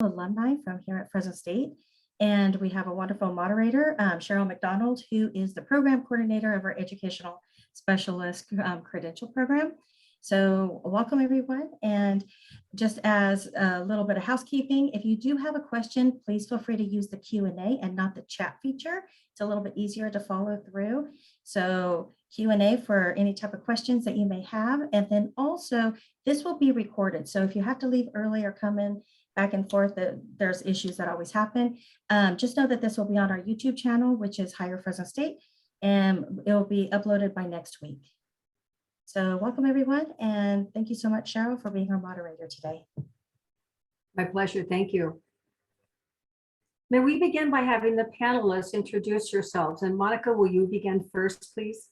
alumni from here at Fresno State. And we have a wonderful moderator, Cheryl McDonald, who is the program coordinator of our educational specialist credential program. So welcome everyone. And just as a little bit of housekeeping, if you do have a question, please feel free to use the Q&A and not the chat feature. It's a little bit easier to follow through. So Q&A for any type of questions that you may have. And then also this will be recorded. So if you have to leave early or come in back and forth, there's issues that always happen. Just know that this will be on our YouTube channel, which is Higher Fresno State, and it will be uploaded by next week. So welcome everyone, and thank you so much, Cheryl, for being our moderator today. My pleasure, thank you. May we begin by having the panelists introduce yourselves. And Monica, will you begin first, please?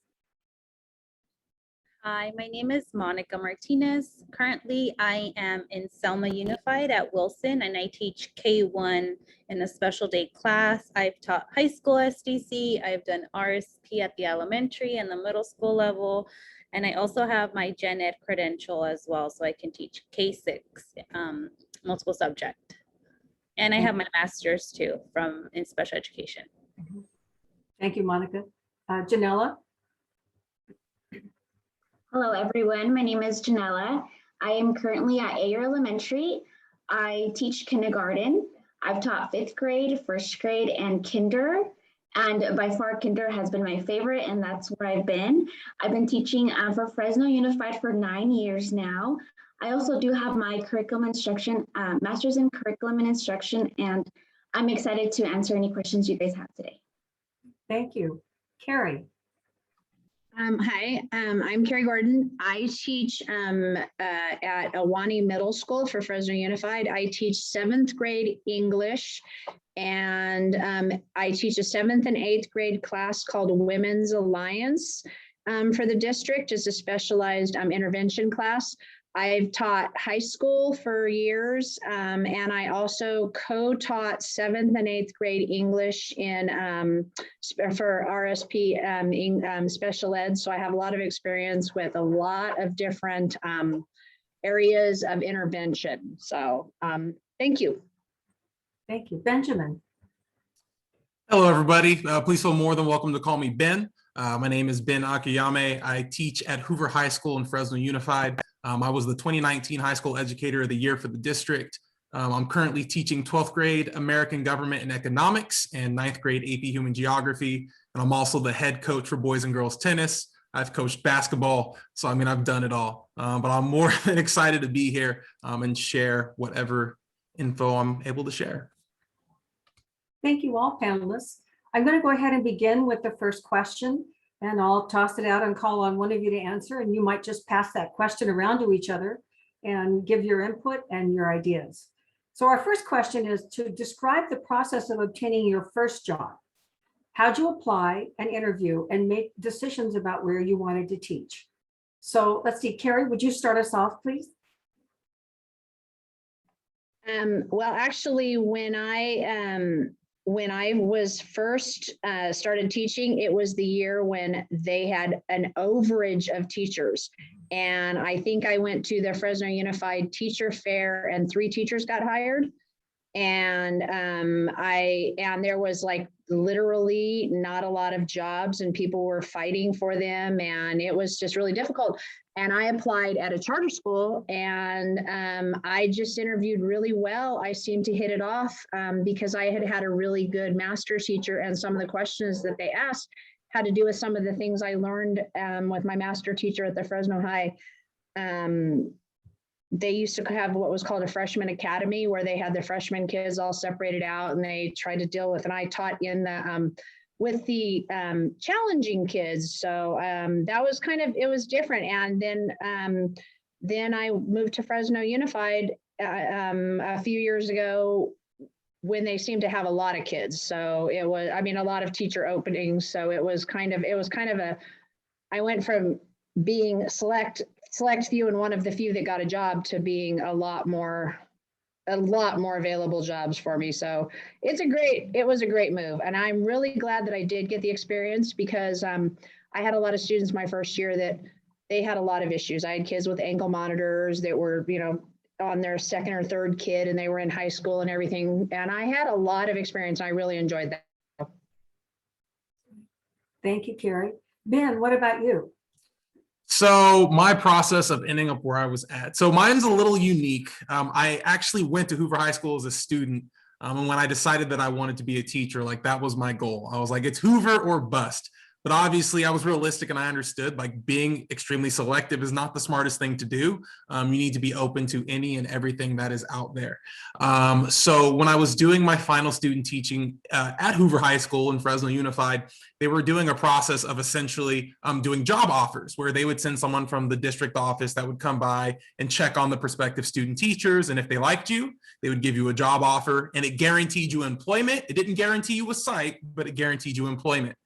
Hi, my name is Monica Martinez. Currently, I am in Selma Unified at Wilson, and I teach K-1 in a special day class. I've taught high school SDC. I've done RSP at the elementary and the middle school level. And I also have my gen ed credential as well, so I can teach K-6, multiple subject. And I have my master's too in special education. Thank you, Monica. Janella? Hello, everyone. My name is Janella. I am currently at Ayer Elementary. I teach kindergarten. I've taught 5th grade, 1st grade, and kinder. And by far, kinder has been my favorite, and that's where I've been. I've been teaching for Fresno Unified for 9 years now. I also do have my curriculum instruction, master's in curriculum and instruction, and I'm excited to answer any questions you guys have today. Thank you. Kerry? Hi, I'm Kerry Gordon. I teach at Awani Middle School for Fresno Unified. I teach 7th grade English, and I teach a 7th and 8th grade class called Women's Alliance for the district. It's a specialized intervention class. I've taught high school for years, and I also co-taught 7th and 8th grade English for RSP special ed. So I have a lot of experience with a lot of different areas of intervention. So thank you. Thank you. Benjamin? Hello, everybody. Please feel more than welcome to call me Ben. My name is Ben Akiyame. I teach at Hoover High School in Fresno Unified. I was the 2019 High School Educator of the Year for the district. I'm currently teaching 12th grade American Government and Economics and 9th grade AP Human Geography. And I'm also the head coach for boys and girls tennis. I've coached basketball. So, I mean, I've done it all. But I'm more than excited to be here and share whatever info I'm able to share. Thank you all, panelists. I'm going to go ahead and begin with the first question. And I'll toss it out and call on one of you to answer, and you might just pass that question around to each other and give your input and your ideas. So our first question is to describe the process of obtaining your first job. How'd you apply and interview and make decisions about where you wanted to teach? So let's see, Kerry, would you start us off, please? Well, actually, when I was first started teaching, it was the year when they had an overage of teachers. And I think I went to the Fresno Unified Teacher Fair and 3 teachers got hired. And there was like literally not a lot of jobs and people were fighting for them. And it was just really difficult. And I applied at a charter school and I just interviewed really well. I seemed to hit it off because I had a really good master's teacher, and some of the questions that they asked had to do with some of the things I learned with my master teacher at the Fresno High. They used to have what was called a freshman academy, where they had the freshman kids all separated out and they tried to deal with, and I taught in the with the challenging kids. So that was kind of, it was different. And then I moved to Fresno Unified a few years ago when they seemed to have a lot of kids. So it was, I mean, a lot of teacher openings. So it was kind of I went from being select few and one of the few that got a job to being a lot more available jobs for me. So it was a great move. And I'm really glad that I did get the experience, because I had a lot of students my first year that they had a lot of issues. I had kids with ankle monitors that were, on their second or third kid and they were in high school and everything. And I had a lot of experience. I really enjoyed that. Thank you, Kerry. Ben, what about you? So my process of ending up where I was at. So mine's a little unique. I actually went to Hoover High School as a student. And when I decided that I wanted to be a teacher, like that was my goal. I was like, it's Hoover or bust. But obviously I was realistic and I understood like being extremely selective is not the smartest thing to do. You need to be open to any and everything that is out there. So when I was doing my final student teaching at Hoover High School in Fresno Unified, they were doing a process of essentially doing job offers where they would send someone from the district office that would come by and check on the prospective student teachers. And if they liked you, they would give you a job offer and it guaranteed you employment. It didn't guarantee you a site, but it guaranteed you employment.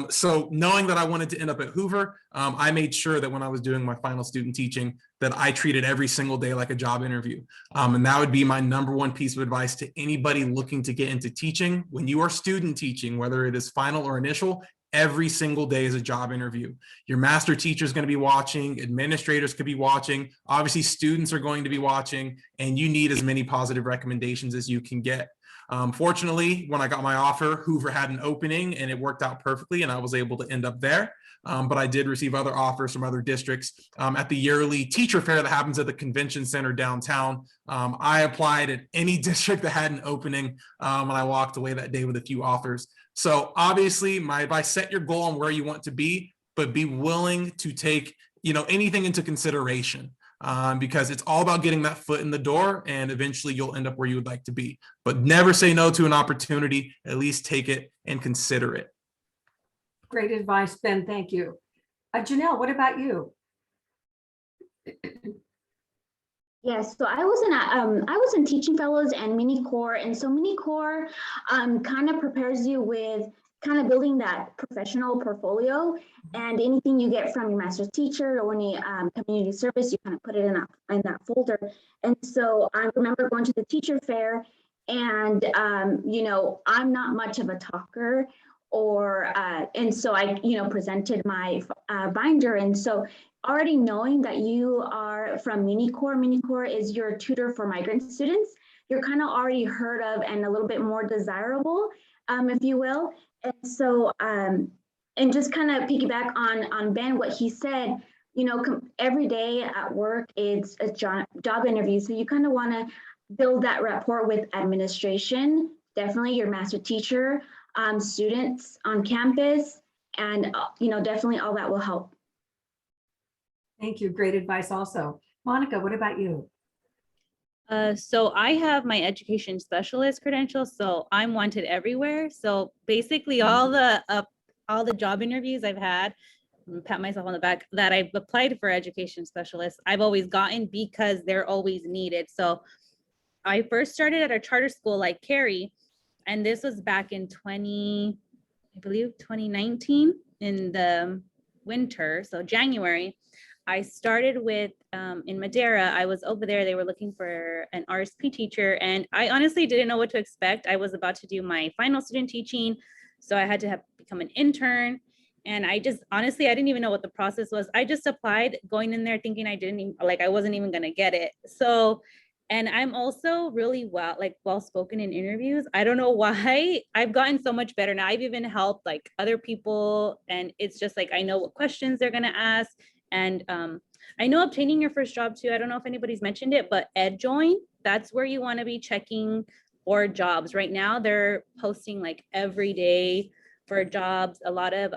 So knowing that I wanted to end up at Hoover, I made sure that when I was doing my final student teaching, that I treated every single day like a job interview. And that would be my number one piece of advice to anybody looking to get into teaching. When you are student teaching, whether it is final or initial, every single day is a job interview. Your master teacher is going to be watching, administrators could be watching, obviously students are going to be watching, and you need as many positive recommendations as you can get. Fortunately, when I got my offer, Hoover had an opening and it worked out perfectly and I was able to end up there. But I did receive other offers from other districts. At the yearly teacher fair that happens at the convention center downtown, I applied at any district that had an opening and I walked away that day with a few offers. So obviously my advice, set your goal on where you want to be, but be willing to take, anything into consideration. Because it's all about getting that foot in the door and eventually you'll end up where you would like to be. But never say no to an opportunity, at least take it and consider it. Great advice, Ben. Thank you. Janelle, what about you? Yes, so I was in Teaching Fellows and Mini Core, and so Mini Core kind of prepares you with kind of building that professional portfolio, and anything you get from your master's teacher or any community service, you kind of put it in that folder. And so I remember going to the teacher fair, and I'm not much of a talker, and so I presented my binder, and so already knowing that you are from Mini Core is your tutor for migrant students, you're kind of already heard of and a little bit more desirable, if you will. And so, and just kind of piggyback on Ben, what he said, every day at work, it's a job interview. So you kind of want to build that rapport with administration, definitely your master teacher, students on campus, and, definitely all that will help. Thank you. Great advice also. Monica, what about you? So I have my education specialist credential, so I'm wanted everywhere. So basically all the job interviews I've had, pat myself on the back, that I've applied for education specialists, I've always gotten because they're always needed. So I first started at a charter school like Kerry, and this was back in 2019 in the winter, so January. I started with in Madera. I was over there. They were looking for an RSP teacher, and I honestly didn't know what to expect. I was about to do my final student teaching, so I had to become an intern. And I didn't even know what the process was. I just applied, going in there thinking I wasn't even gonna get it. So, and I'm also really well-spoken in interviews. I don't know why. I've gotten so much better now. I've even helped like other people, and it's just like I know what questions they're gonna ask. And I know obtaining your first job too, I don't know if anybody's mentioned it, but EdJoin, that's where you want to be checking for jobs. Right now, they're posting like every day for jobs. A lot of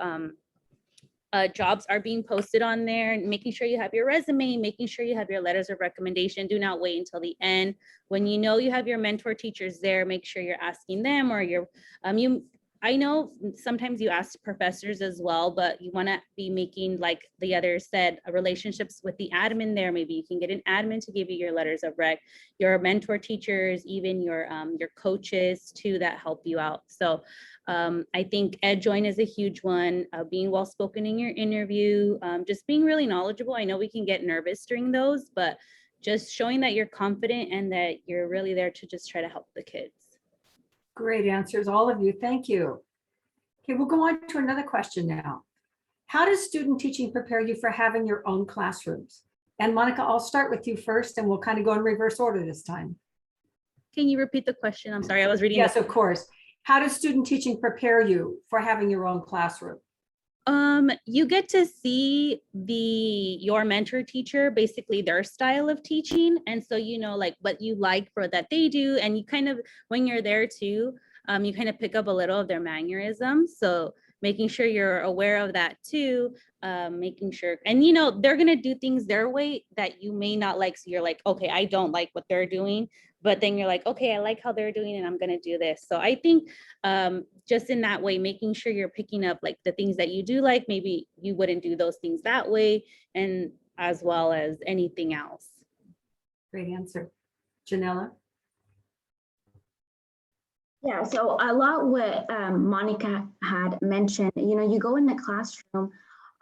jobs are being posted on there, and making sure you have your resume, making sure you have your letters of recommendation. Do not wait until the end. When you know you have your mentor teachers there, make sure you're asking them, or I know sometimes you ask professors as well, but you want to be making, like the others said, relationships with the admin there. Maybe you can get an admin to give you your letters of rec, your mentor teachers, even your coaches too, that help you out. So I think EdJoin is a huge one. Being well-spoken in your interview, just being really knowledgeable. I know we can get nervous during those, but just showing that you're confident and that you're really there to just try to help the kids. Great answers, all of you. Thank you. Okay, we'll go on to another question now. How does student teaching prepare you for having your own classrooms? And Monica, I'll start with you first and we'll kind of go in reverse order this time. Can you repeat the question? I'm sorry, I was reading. Yes, of course. How does student teaching prepare you for having your own classroom? You get to see your mentor teacher, basically their style of teaching. And so, you know, like what you like for that they do. And you kind of, when you're there too, you kind of pick up a little of their mannerisms. So making sure you're aware of that too, making sure, and you know, they're going to do things their way that you may not like. So you're like, okay, I don't like what they're doing. But then you're like, okay, I like how they're doing it, and I'm going to do this. So I think just in that way, making sure you're picking up like the things that you do like, maybe you wouldn't do those things that way, and as well as anything else. Great answer. Janella? Yeah, so a lot what Monica had mentioned, you know, you go in the classroom,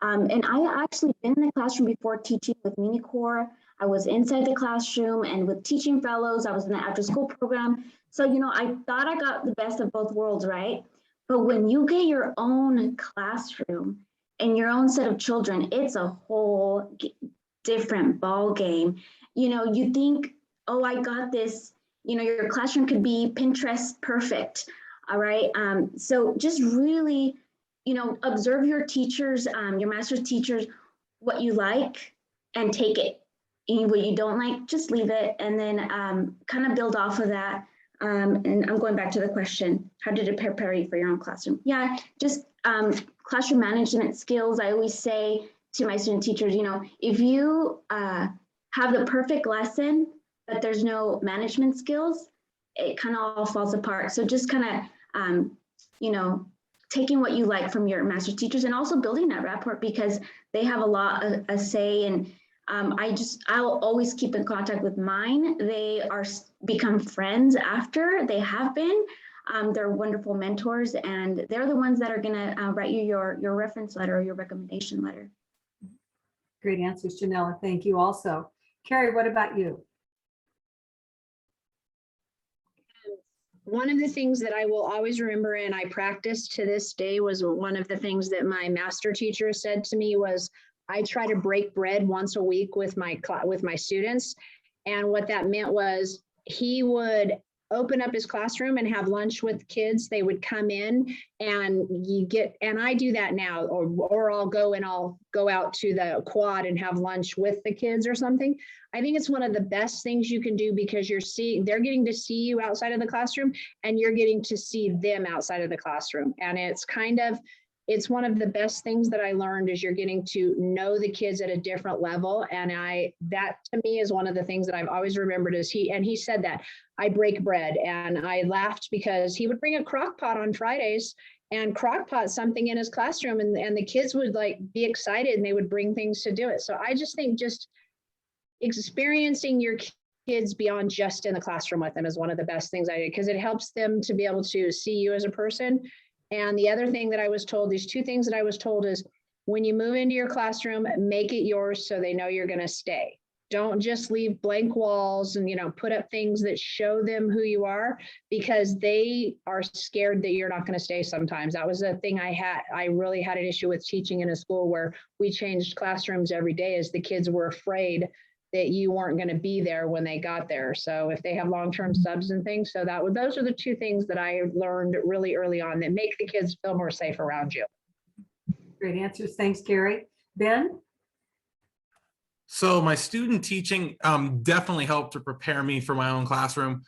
and I actually been in the classroom before teaching with MiniCore. I was inside the classroom, and with teaching fellows, I was in the after school program. So, you know, I thought I got the best of both worlds, right? But when you get your own classroom and your own set of children, it's a whole different ball game. You know, you think, oh, I got this. You know, your classroom could be Pinterest perfect. All right. So just really, you know, observe your teachers, your master's teachers, what you like, and take it. And what you don't like, just leave it, and then kind of build off of that. And I'm going back to the question, how did it prepare you for your own classroom? Yeah, just classroom management skills. I always say to my student teachers, you know, if you have the perfect lesson, but there's no management skills, it kind of all falls apart. So just kind of, you know, taking what you like from your master's teachers and also building that rapport, because they have a lot of a say. And I'll always keep in contact with mine. They are become friends after they have been. They're wonderful mentors, and they're the ones that are gonna write you your reference letter or your recommendation letter. Great answers, Janella. Thank you also. Kerry, what about you? One of the things that I will always remember and I practice to this day was one of the things that my master teacher said to me was, I try to break bread once a week with my students. And what that meant was he would open up his classroom and have lunch with kids. They would come in and I do that now, or I'll go out to the quad and have lunch with the kids or something. I think it's one of the best things you can do, because they're getting to see you outside of the classroom and you're getting to see them outside of the classroom. And it's one of the best things that I learned, is you're getting to know the kids at a different level. And that to me is one of the things that I've always remembered, is he said that I break bread. And I laughed because he would bring a crock pot on Fridays and crock pot something in his classroom, and the kids would like be excited and they would bring things to do it. So I just think just experiencing your kids beyond just in the classroom with them is one of the best things I did, because it helps them to be able to see you as a person. And the other thing that I was told, these two things that I was told, is when you move into your classroom, make it yours so they know you're going to stay. Don't just leave blank walls and, you know, put up things that show them who you are, because they are scared that you're not going to stay sometimes. That was a thing I really had an issue with teaching in a school where we changed classrooms every day, as the kids were afraid that you weren't going to be there when they got there. So if they have long-term subs and things, so those are the two things that I learned really early on that make the kids feel more safe around you. Great answers. Thanks, Kerry. Ben? So my student teaching definitely helped to prepare me for my own classroom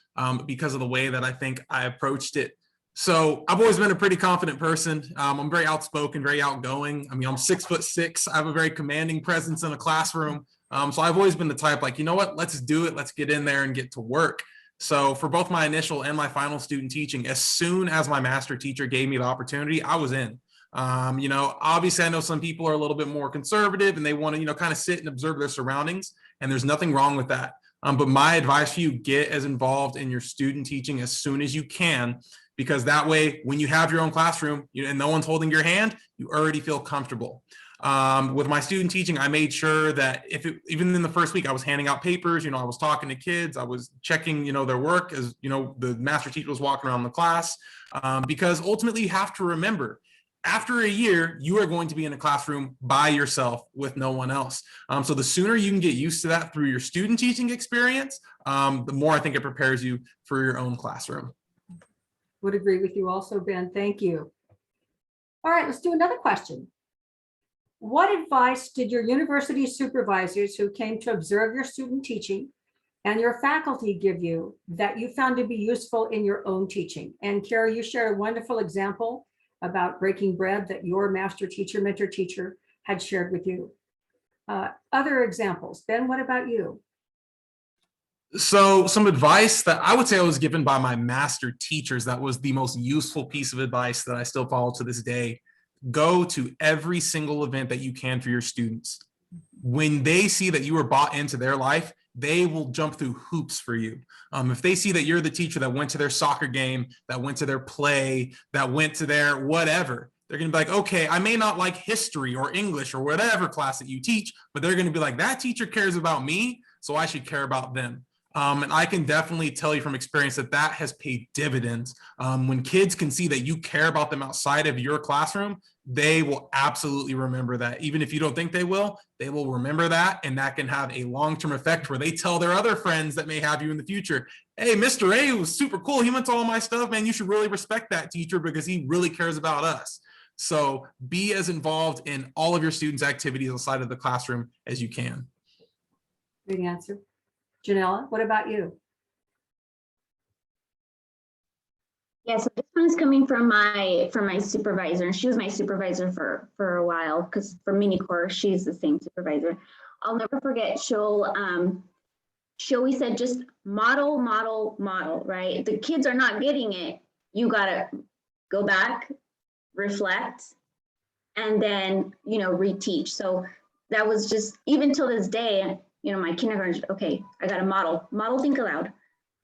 because of the way that I think I approached it. So I've always been a pretty confident person. I'm very outspoken, very outgoing. I mean, I'm 6'6". I have a very commanding presence in a classroom. So I've always been the type like, you know what, let's do it. Let's get in there and get to work. So for both my initial and my final student teaching, as soon as my master teacher gave me the opportunity, I was in. You know, obviously I know some people are a little bit more conservative and they want to, you know, kind of sit and observe their surroundings, and there's nothing wrong with that. But my advice for you, get as involved in your student teaching as soon as you can, because that way, when you have your own classroom and no one's holding your hand, you already feel comfortable. With my student teaching, I made sure that even in the first week, I was handing out papers, you know, I was talking to kids, I was checking, you know, their work as, you know, the master teacher was walking around the class, because ultimately you have to remember, After a year, you are going to be in a classroom by yourself with no one else. So the sooner you can get used to that through your student teaching experience, the more I think it prepares you for your own classroom. Would agree with you also, Ben. Thank you. All right, let's do another question. What advice did your university supervisors who came to observe your student teaching and your faculty give you that you found to be useful in your own teaching? And Kerry, you shared a wonderful example about breaking bread that your master teacher, mentor teacher had shared with you. Other examples. Ben, what about you? So some advice that I would say I was given by my master teachers that was the most useful piece of advice that I still follow to this day. Go to every single event that you can for your students. When they see that you are bought into their life, they will jump through hoops for you. If they see that you're the teacher that went to their soccer game, that went to their play, that went to their whatever, they're going to be like, okay, I may not like history or English or whatever class that you teach, but they're going to be like, that teacher cares about me, so I should care about them. And I can definitely tell you from experience that that has paid dividends. When kids can see that you care about them outside of your classroom, they will absolutely remember that. Even if you don't think they will remember that. And that can have a long-term effect where they tell their other friends that may have you in the future, hey, Mr. A was super cool. He went to all my stuff, man. You should really respect that teacher because he really cares about us. So be as involved in all of your students' activities outside of the classroom as you can. Good answer. Janella, what about you? Yeah, so this one is coming from my supervisor, and she was my supervisor for a while, because for mini core she's the same supervisor. I'll never forget. She always said, just model, right? The kids are not getting it. You gotta go back, reflect, and then reteach. So that was just, even till this day, my kindergarten, okay, I got to model, think aloud,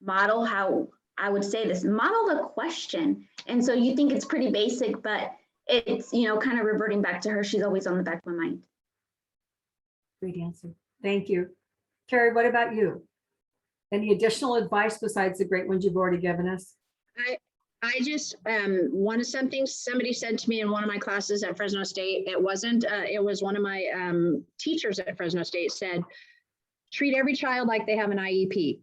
model how I would say this, model the question. And so you think it's pretty basic, but it's, kind of reverting back to her. She's always on the back of my mind. Great answer. Thank you. Kerry, what about you? Any additional advice besides the great ones you've already given us? I just wanted something somebody said to me in one of my classes at Fresno State. It wasn't, it was one of my teachers at Fresno State said, treat every child like they have an IEP.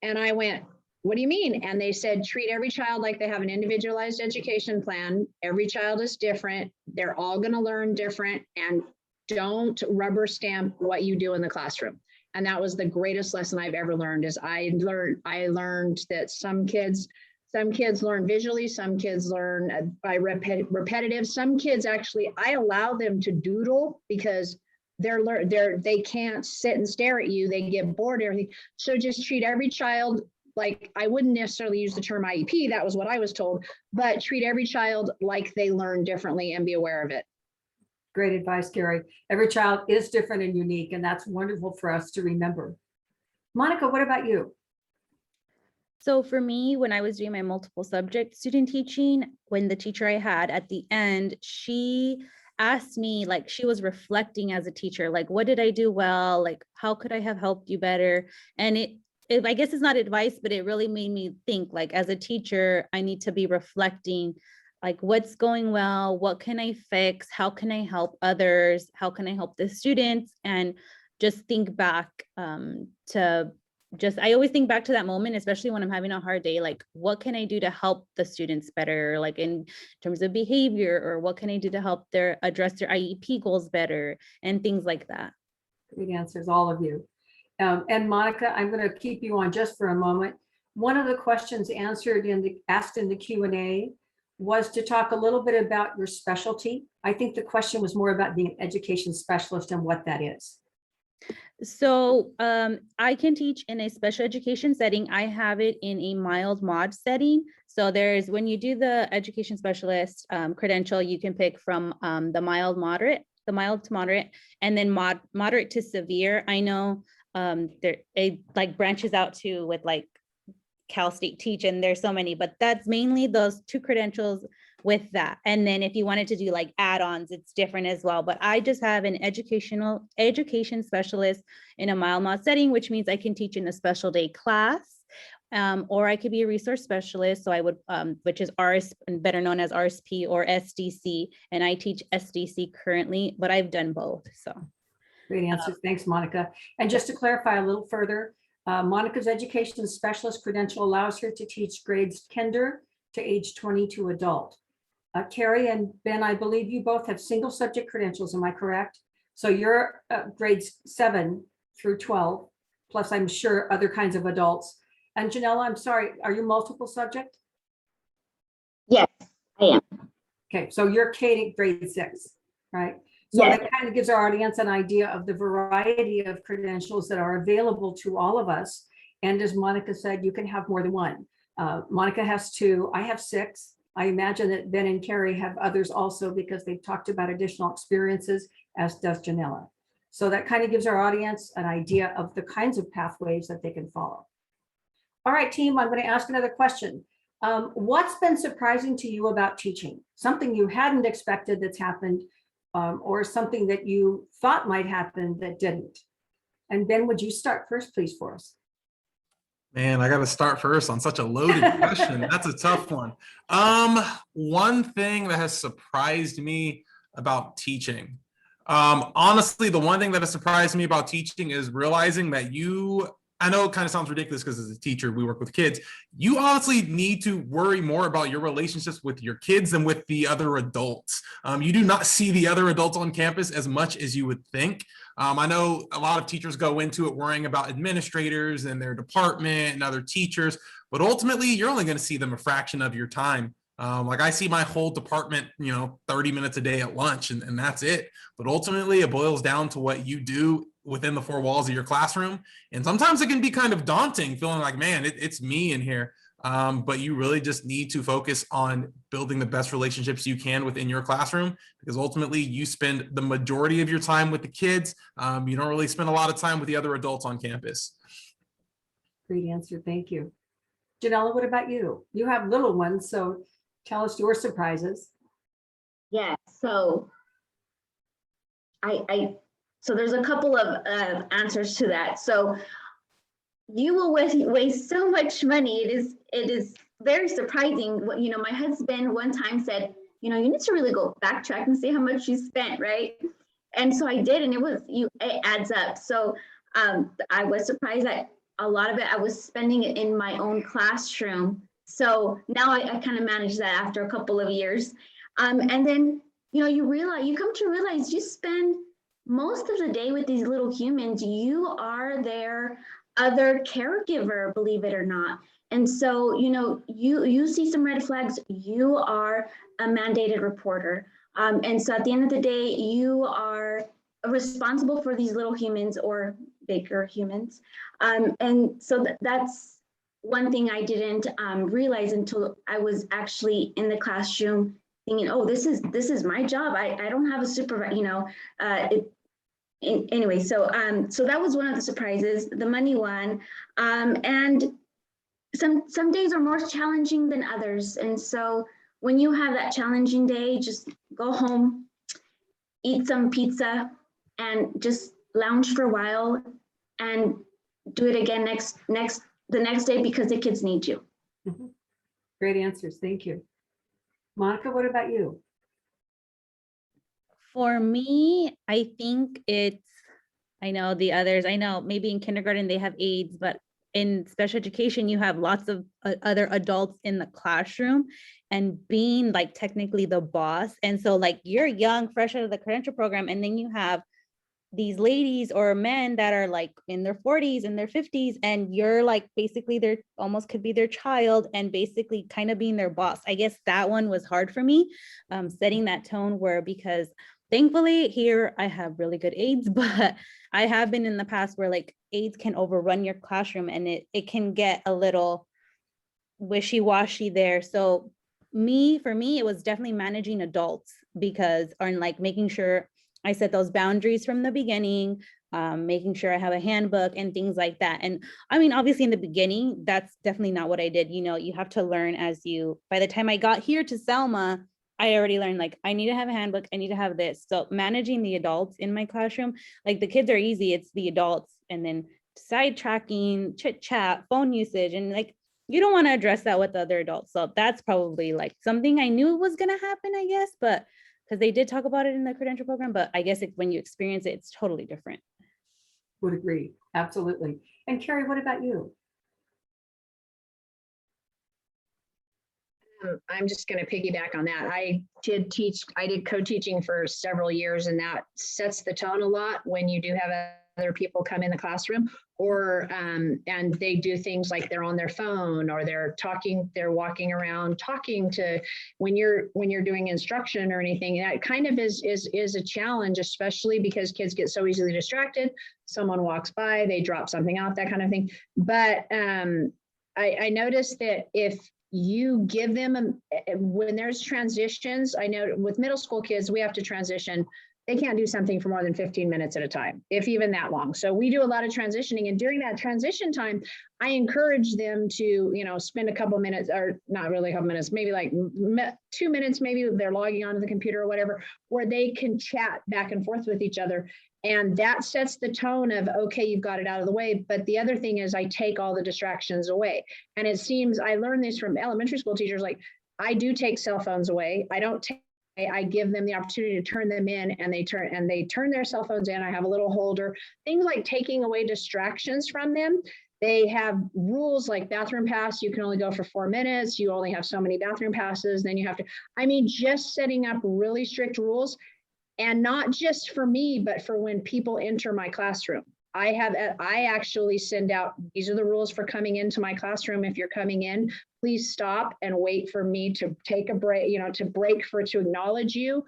And I went, what do you mean? And they said, treat every child like they have an individualized education plan. Every child is different. They're all going to learn different, and don't rubber stamp what you do in the classroom. And that was the greatest lesson I've ever learned. Is I learned that some kids learn visually, some kids learn by repetitive. Some kids actually, I allow them to doodle because they can't sit and stare at you. They get bored and everything. So just treat every child like, I wouldn't necessarily use the term IEP. That was what I was told, but treat every child like they learn differently and be aware of it. Great advice, Kerry. Every child is different and unique, and that's wonderful for us to remember. Monica, what about you? So for me, when I was doing my multiple subject student teaching, when the teacher I had at the end, she asked me, like, she was reflecting as a teacher, like, what did I do well? Like, how could I have helped you better? And it I guess it's not advice, but it really made me think, like, as a teacher, I need to be reflecting, like, what's going well? What can I fix? How can I help others? How can I help the students? And just think back I always think back to that moment, especially when I'm having a hard day, like, what can I do to help the students better? Like in terms of behavior, or what can I do to help address their IEP goals better, and things like that. Great answers, all of you. And Monica, I'm going to keep you on just for a moment. One of the questions asked in the Q&A was to talk a little bit about your specialty. I think the question was more about being an education specialist and what that is. So I can teach in a special education setting. I have it in a mild mod setting. So when you do the education specialist credential, you can pick from the mild to moderate, and then moderate to severe. I know it like branches out to with like Cal State Teach, and there's so many, but that's mainly those two credentials with that. And then if you wanted to do like add-ons, it's different as well. But I just have an education specialist in a mild mod setting, which means I can teach in a special day class. or I could be a resource specialist. So I would, which is RS, better known as RSP or SDC. And I teach SDC currently, but I've done both. So. Great answers. Thanks, Monica. And just to clarify a little further, Monica's education specialist credential allows her to teach grades kinder to age 22 adult. Kerry and Ben, I believe you both have single subject credentials. Am I correct? So you're grades 7 through 12, plus I'm sure other kinds of adults. And Janella, I'm sorry, are you multiple subject? Yes, I am. Okay, so you're K to grade 6, right? So Yes. that kind of gives our audience an idea of the variety of credentials that are available to all of us. And as Monica said, you can have more than one. Monica has 2, I have 6. I imagine that Ben and Kerry have others also because they've talked about additional experiences, as does Janella. So that kind of gives our audience an idea of the kinds of pathways that they can follow. All right, team, I'm going to ask another question. What's been surprising to you about teaching? Something you hadn't expected that's happened, or something that you thought might happen that didn't? And Ben, would you start first, please, for us? Man, I got to start first on such a loaded question. That's a tough one. One thing that has surprised me about teaching, honestly, the one thing that has surprised me about teaching is realizing that I know it kind of sounds ridiculous because as a teacher, we work with kids. You honestly need to worry more about your relationships with your kids than with the other adults. You do not see the other adults on campus as much as you would think. I know a lot of teachers go into it worrying about administrators and their department and other teachers, but ultimately you're only going to see them a fraction of your time. Like I see my whole department, 30 minutes a day at lunch and that's it. But ultimately it boils down to what you do within the 4 walls of your classroom. And sometimes it can be kind of daunting feeling like, man, it's me in here. But you really just need to focus on building the best relationships you can within your classroom, because ultimately you spend the majority of your time with the kids. You don't really spend a lot of time with the other adults on campus. Great answer. Thank you. Janella, what about you? You have little ones, so tell us your surprises. Yeah, so so there's a couple of answers to that. So you will waste so much money. It is very surprising. My husband one time said, you need to really go backtrack and see how much you spent, right? And so I did, and it adds up. So I was surprised that a lot of it I was spending it in my own classroom. So now I kind of manage that after a couple of years. And then, you come to realize you spend most of the day with these little humans. You are their other caregiver, believe it or not. And so, you see some red flags, you are a mandated reporter. And so at the end of the day, you are responsible for these little humans or bigger humans. And so that's one thing I didn't realize until I was actually in the classroom thinking, oh, this is my job. I don't have a supervisor, anyway, so that was one of the surprises, the money one. And some days are more challenging than others. And so when you have that challenging day, just go home, eat some pizza, and just lounge for a while and do it again the next day because the kids need you. Mm-hmm. Great answers. Thank you. Monica, what about you? For me, I think I know the others, I know maybe in kindergarten they have aides, but in special education, you have lots of other adults in the classroom and being like technically the boss. And so like you're young, fresh out of the credential program, and then you have these ladies or men that are like in their 40s and their 50s, and you're like basically they're almost could be their child and basically kind of being their boss. I guess that one was hard for me, setting that tone because thankfully here I have really good aides, but I have been in the past where like aides can overrun your classroom and it can get a little wishy-washy there. So for me, it was definitely managing adults making sure I set those boundaries from the beginning, making sure I have a handbook and things like that. And I mean, obviously in the beginning, that's definitely not what I did. You have to learn by the time I got here to Selma, I already learned like, I need to have a handbook. I need to have this. So managing the adults in my classroom, like the kids are easy. It's the adults and then sidetracking, chit chat, phone usage. And like, you don't want to address that with the other adults. So that's probably like something I knew was going to happen, I guess, but because they did talk about it in the credential program, but I guess when you experience it, it's totally different. Would agree. Absolutely. And Kerry, what about you? I'm just going to piggyback on that. I did co-teaching for several years, and that sets the tone a lot when you do have other people come in the classroom, or and they do things like they're on their phone, or they're walking around talking to when you're doing instruction or anything. That kind of is a challenge, especially because kids get so easily distracted. Someone walks by, they drop something off, that kind of thing. But I noticed that if you give them, when there's transitions, I know with middle school kids, we have to transition. They can't do something for more than 15 minutes at a time, if even that long. So we do a lot of transitioning. And during that transition time, I encourage them to, spend a couple minutes, or not really a couple minutes, maybe like 2 minutes, maybe they're logging onto the computer or whatever, where they can chat back and forth with each other. And that sets the tone of, okay, you've got it out of the way. But the other thing is I take all the distractions away. And it seems, I learned this from elementary school teachers, like I do take cell phones away. I give them the opportunity to turn them in, and they turn their cell phones in. I have a little holder, things like taking away distractions from them. They have rules like bathroom pass. You can only go for 4 minutes. You only have so many bathroom passes. Then you have to, just setting up really strict rules. And not just for me, but for when people enter my classroom. I actually send out, these are the rules for coming into my classroom. If you're coming in, please stop and wait for me to take a break, to acknowledge you.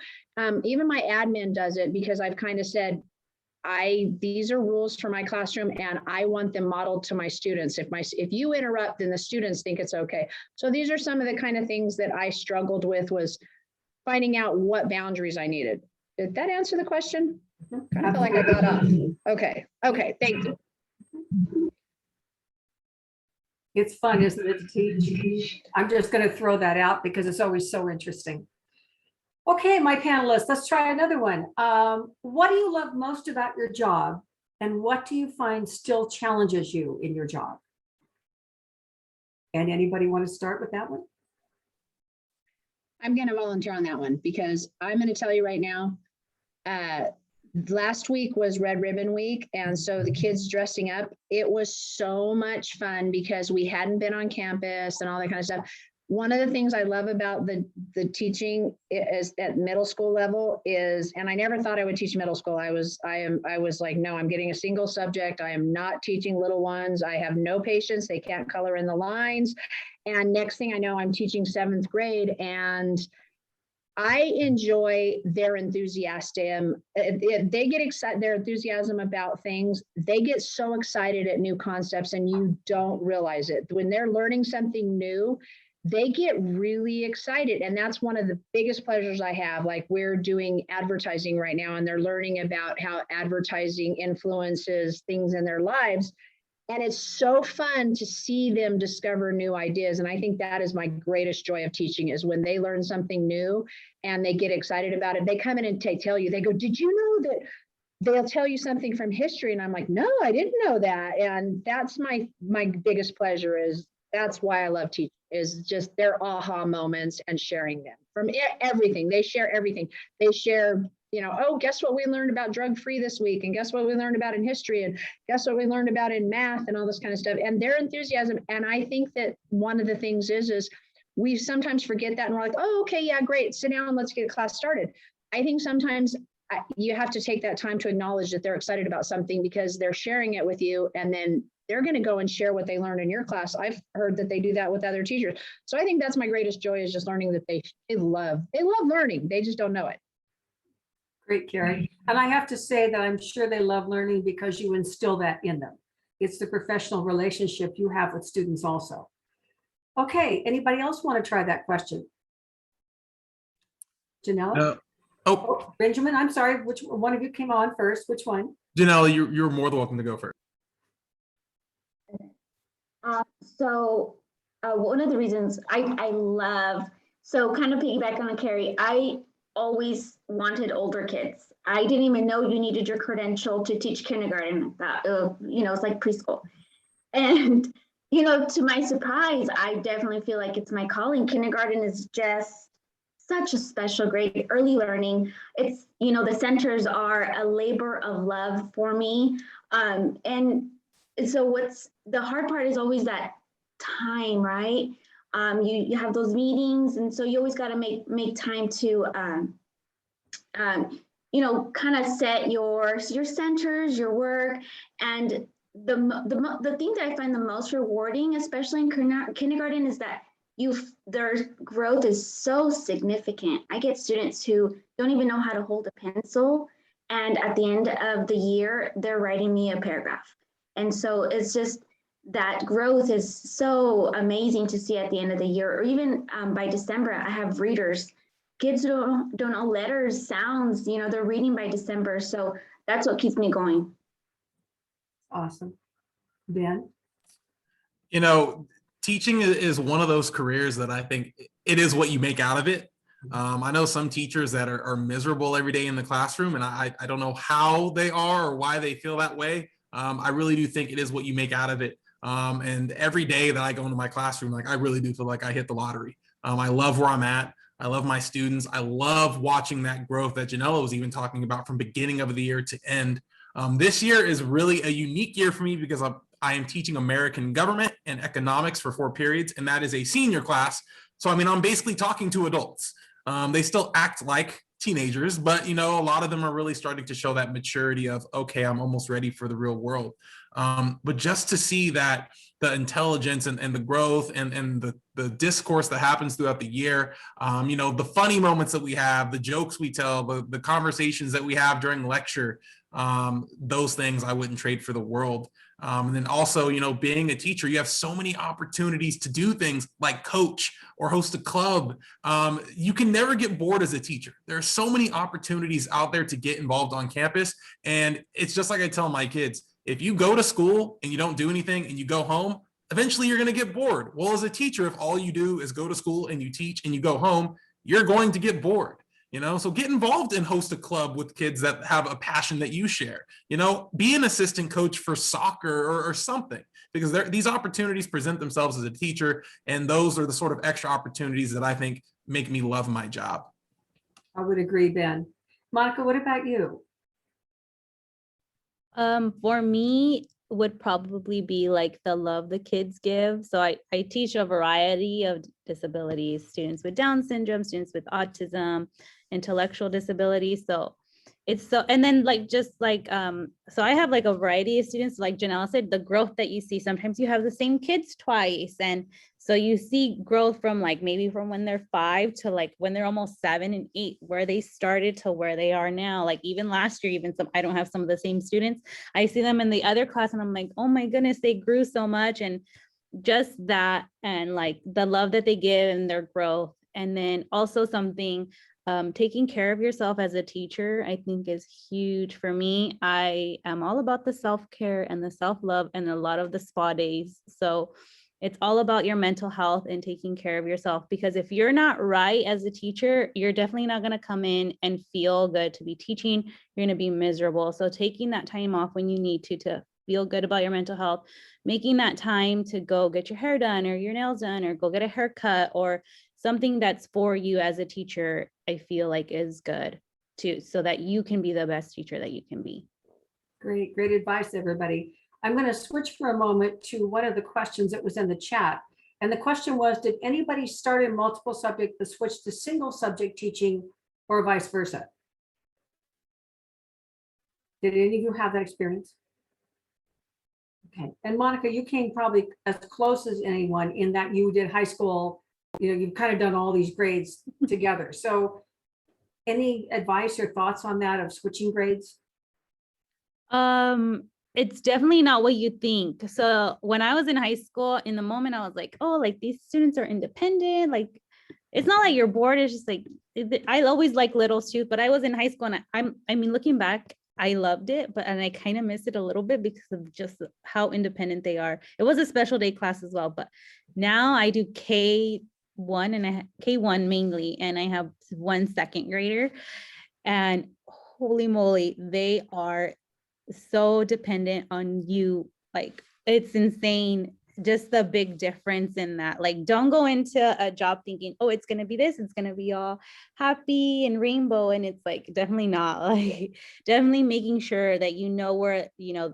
Even my admin does it, because I've kind of said, these are rules for my classroom, and I want them modeled to my students. If you interrupt, then the students think it's okay. So these are some of the kind of things that I struggled with, was finding out what boundaries I needed. Did that answer the question? Kind of feel like I got off. Okay, thank you. It's fun, isn't it, to teach? I'm just going to throw that out because it's always so interesting. Okay, my panelists, let's try another one. What do you love most about your job, and what do you find still challenges you in your job? And anybody want to start with that one? I'm going to volunteer on that one, because I'm going to tell you right now, last week was Red Ribbon Week. And so the kids dressing up, it was so much fun because we hadn't been on campus and all that kind of stuff. One of the things I love about the teaching is at middle school level is, and I never thought I would teach middle school. I was like, no, I'm getting a single subject. I am not teaching little ones. I have no patience. They can't color in the lines. And next thing I know, I'm teaching 7th grade, and I enjoy their enthusiasm. They get excited, their enthusiasm about things. They get so excited at new concepts, and you don't realize it. When they're learning something new, they get really excited. And that's one of the biggest pleasures I have. Like, we're doing advertising right now, and they're learning about how advertising influences things in their lives. And it's so fun to see them discover new ideas. And I think that is my greatest joy of teaching, is when they learn something new and they get excited about it. They come in and tell you, they go, did you know that? They'll tell you something from history. And I'm like, no, I didn't know that. And that's my biggest pleasure. That's why I love teaching, is just their aha moments and sharing them from everything. They share everything. They share, oh, guess what we learned about drug-free this week? And guess what we learned about in history? And guess what we learned about in math and all this kind of stuff. And their enthusiasm. And I think that one of the things is we sometimes forget that, and we're like, oh, okay, yeah, great. Sit down, let's get class started. I think sometimes you have to take that time to acknowledge that they're excited about something, because they're sharing it with you, and then they're going to go and share what they learned in your class. I've heard that they do that with other teachers. So I think that's my greatest joy, is just learning that they love learning. They just don't know it. Great, Kerry. And I have to say that I'm sure they love learning because you instill that in them. It's the professional relationship you have with students also. Okay, anybody else want to try that question? Janella? Oh, Benjamin, I'm sorry. Which one of you came on first? Which one? Janelle, you're more than welcome to go first. One of the reasons I love, so kind of piggyback on Kerry, I always wanted older kids. I didn't even know you needed your credential to teach kindergarten. It's like preschool. And, to my surprise, I definitely feel like it's my calling. Kindergarten is just such a special grade, early learning. It's, the centers are a labor of love for me. And so what's the hard part is always that time, right? You have those meetings, and so you always got to make time to, kind of set your centers, your work, and the thing that I find the most rewarding, especially in kindergarten, is that their growth is so significant. I get students who don't even know how to hold a pencil, and at the end of the year, they're writing me a paragraph. And so it's just that growth is so amazing to see at the end of the year, or even by December. I have readers. Kids don't know letters, sounds, they're reading by December. So that's what keeps me going. Awesome. Ben? Teaching is one of those careers that I think it is what you make out of it. I know some teachers that are miserable every day in the classroom, and I don't know how they are or why they feel that way. I really do think it is what you make out of it. And every day that I go into my classroom, like, I really do feel like I hit the lottery. I love where I'm at. I love my students. I love watching that growth that Janella was even talking about from beginning of the year to end. This year is really a unique year for me because I am teaching American government and economics for 4 periods, and that is a senior class. So, I'm basically talking to adults. They still act like teenagers, but, a lot of them are really starting to show that maturity of, okay, I'm almost ready for the real world. But just to see that the intelligence and the growth and the discourse that happens throughout the year, the funny moments that we have, the jokes we tell, the conversations that we have during lecture, those things I wouldn't trade for the world. And then also, being a teacher, you have so many opportunities to do things like coach or host a club. You can never get bored as a teacher. There are so many opportunities out there to get involved on campus. And it's just like I tell my kids, if you go to school and you don't do anything and you go home, eventually you're going to get bored. Well, as a teacher, if all you do is go to school and you teach and you go home, you're going to get bored. So get involved and host a club with kids that have a passion that you share. Be an assistant coach for soccer or something, because these opportunities present themselves as a teacher, and those are the sort of extra opportunities that I think make me love my job. I would agree, Ben. Monica, what about you? For me, would probably be like the love the kids give. So I teach a variety of disabilities, students with Down syndrome, students with autism, intellectual disabilities. So it's so, and then so I have like a variety of students, like Janelle said, the growth that you see, sometimes you have the same kids twice. And so you see growth from maybe from when they're 5 to when they're almost 7 and 8, where they started to where they are now. Like even last year, I don't have some of the same students. I see them in the other class and I'm like, oh my goodness, they grew so much. And just that, and the love that they give and their growth. And then also something, taking care of yourself as a teacher, I think is huge for me. I am all about the self-care and the self-love and a lot of the spa days. So it's all about your mental health and taking care of yourself, because if you're not right as a teacher, you're definitely not going to come in and feel good to be teaching. You're going to be miserable. So taking that time off when you need to feel good about your mental health, making that time to go get your hair done or your nails done or go get a haircut or something that's for you as a teacher, I feel like is good too, so that you can be the best teacher that you can be. Great advice, everybody. I'm going to switch for a moment to one of the questions that was in the chat. And the question was, did anybody start in multiple subject but switch to single subject teaching or vice versa? Did any of you have that experience? Okay. And Monica, you came probably as close as anyone in that you did high school. You've kind of done all these grades together. So any advice or thoughts on that of switching grades? It's definitely not what you think. So when I was in high school, in the moment, I was like, oh, these students are independent. It's not like you're bored. It's just I always like littles too, but I was in high school and looking back, I loved it, and I kind of miss it a little bit because of just how independent they are. It was a special day class as well, but now I do K1 and K1 mainly, and I have 1 second grader, and holy moly, they are so dependent on you. It's insane. just the big difference in that. Like, don't go into a job thinking, oh, it's going to be this, it's going to be all happy and rainbow. And it's like, definitely not. Like, definitely making sure that you know where, you know,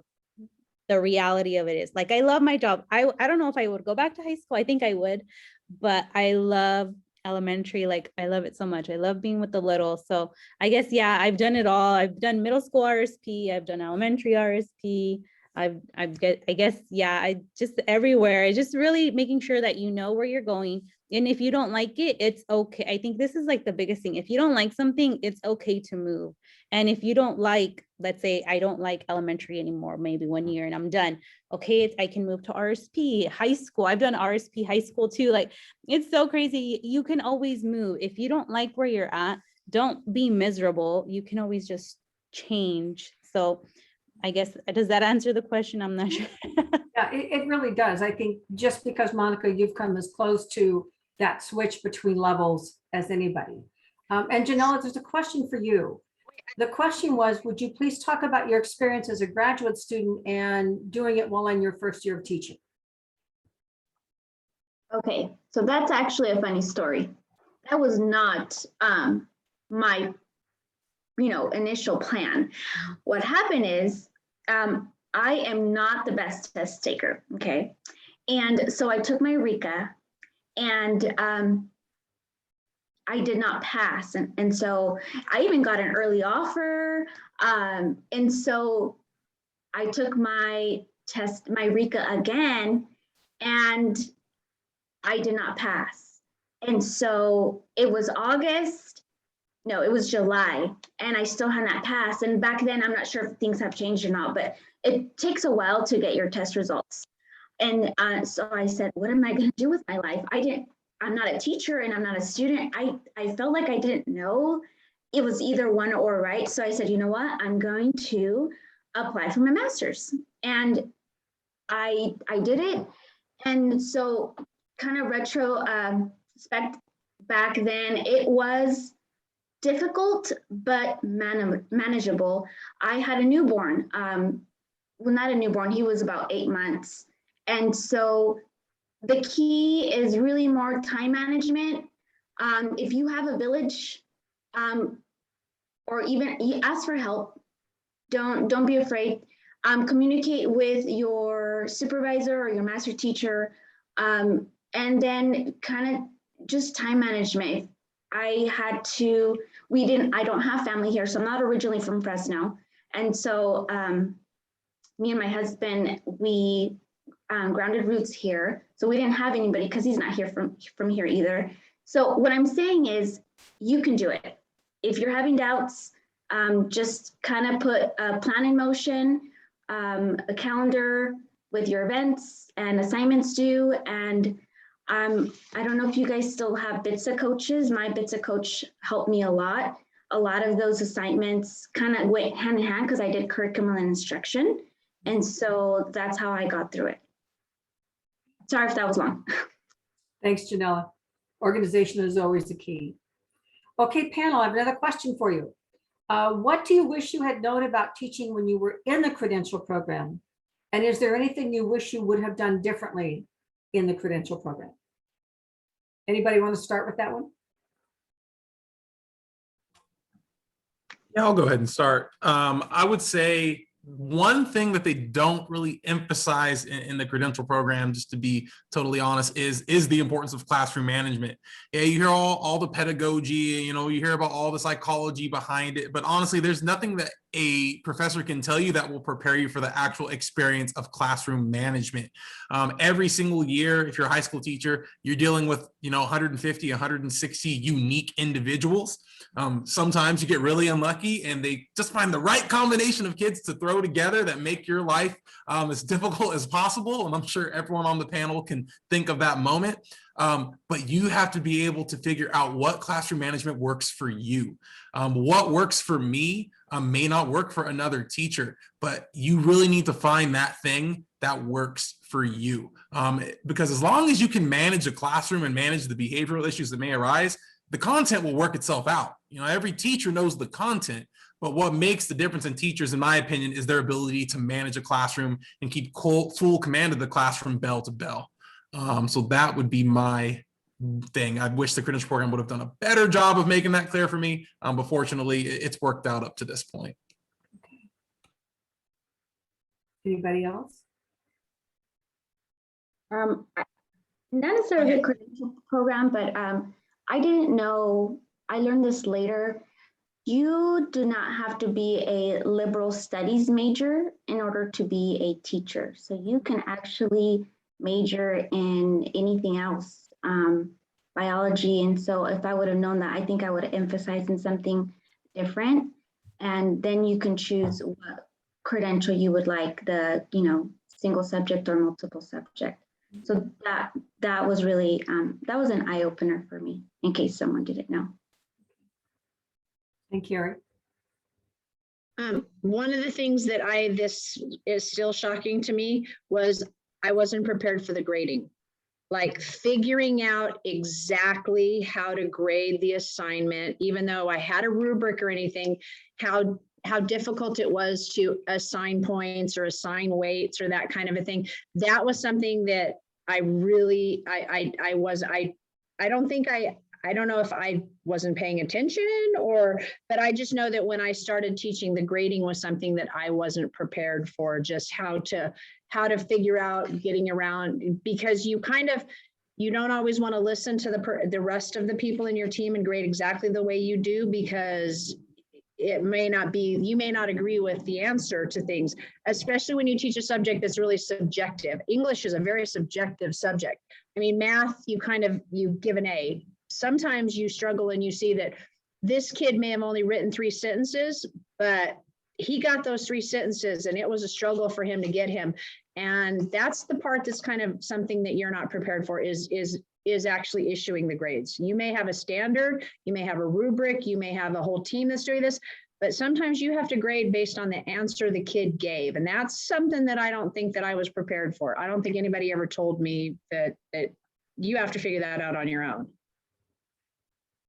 the reality of it is. Like, I love my job. I don't know if I would go back to high school. I think I would, but I love elementary. Like, I love it so much. I love being with the little. So I guess, yeah, I've done it all. I've done middle school RSP. I've done elementary RSP. I guess, yeah, I just everywhere. I just really making sure that you know where you're going. And if you don't like it, it's okay. I think this is like the biggest thing. If you don't like something, it's okay to move. And if you don't like, let's say I don't like elementary anymore, maybe 1 year and I'm done. Okay, I can move to RSP, high school. I've done RSP high school too. Like, it's so crazy. You can always move. If you don't like where you're at, don't be miserable. You can always just change. So I guess, does that answer the question? I'm not sure. Yeah, it really does. I think just because, Monica, you've come as close to that switch between levels as anybody. And Janella, there's a question for you. The question was, would you please talk about your experience as a graduate student and doing it while in your first year of teaching? Okay, so that's actually a funny story. That was not my, initial plan. What happened is, I am not the best test taker, okay? And so I took my RICA and I did not pass. And so I even got an early offer. And so I took my test, my RICA again, and I did not pass. And so it was it was July, and I still had not passed. And back then, I'm not sure if things have changed or not, but it takes a while to get your test results. And so I said, what am I going to do with my life? I'm not a teacher and I'm not a student. I felt like I didn't know. It was either one or right. So I said, you know what? I'm going to apply for my master's. And I did it. And so kind of retrospect back then, it was difficult, but manageable. I had a newborn. Well, not a newborn, he was about 8 months. And so the key is really more time management. If you have a village, or even ask for help, don't be afraid. Communicate with your supervisor or your master teacher, and then kind of just time management. I don't have family here, so I'm not originally from Fresno. And so me and my husband, we grounded roots here. So we didn't have anybody because he's not here from here either. So what I'm saying is you can do it. If you're having doubts, just kind of put a plan in motion, a calendar with your events and assignments due. And I don't know if you guys still have BITSA coaches. My BITSA coach helped me a lot. A lot of those assignments kind of went hand in hand because I did curriculum and instruction. And so that's how I got through it. Sorry if that was long. Thanks, Janella. Organization is always the key. Okay, panel, I have another question for you. What do you wish you had known about teaching when you were in the Credential program? And is there anything you wish you would have done differently in the Credential program? Anybody want to start with that one? Yeah, I'll go ahead and start. I would say one thing that they don't really emphasize in the Credential program, just to be totally honest, is the importance of classroom management. Yeah, you hear all the pedagogy, you hear about all the psychology behind it, but honestly, there's nothing that a professor can tell you that will prepare you for the actual experience of classroom management. Every single year, if you're a high school teacher, you're dealing with 150, 160 unique individuals. Sometimes you get really unlucky and they just find the right combination of kids to throw together that make your life as difficult as possible. And I'm sure everyone on the panel can think of that moment. But you have to be able to figure out what classroom management works for you. What works for me may not work for another teacher, but you really need to find that thing that works for you. Because as long as you can manage a classroom and manage the behavioral issues that may arise, the content will work itself out. Every teacher knows the content, but what makes the difference in teachers, in my opinion, is their ability to manage a classroom and keep full command of the classroom bell to bell. So that would be my thing. I wish the Credential program would have done a better job of making that clear for me, but fortunately, it's worked out up to this point. Anybody else? Not necessarily a credential program, but I didn't know, I learned this later. You do not have to be a liberal studies major in order to be a teacher. So you can actually major in anything else, biology. And so if I would have known that, I think I would have emphasized in something different. And then you can choose what credential you would like, the, single subject or multiple subject. So that was really, that was an eye opener for me, in case someone didn't know. And Kerry? One of the things that this is still shocking to me was I wasn't prepared for the grading. Like figuring out exactly how to grade the assignment, even though I had a rubric or anything, how difficult it was to assign points or assign weights or that kind of a thing. That was something that I don't know if I wasn't paying attention but I just know that when I started teaching, the grading was something that I wasn't prepared for, just how to figure out getting around, because you don't always want to listen to the rest of the people in your team and grade exactly the way you do, because you may not agree with the answer to things, especially when you teach a subject that's really subjective. English is a very subjective subject. I mean, math, you give an A. Sometimes you struggle and you see that this kid may have only written 3 sentences, but he got those 3 sentences and it was a struggle for him to get him. And that's the part that's kind of something that you're not prepared for, is actually issuing the grades. You may have a standard, you may have a rubric, you may have a whole team that's doing this, but sometimes you have to grade based on the answer the kid gave. And that's something that I don't think that I was prepared for. I don't think anybody ever told me that you have to figure that out on your own.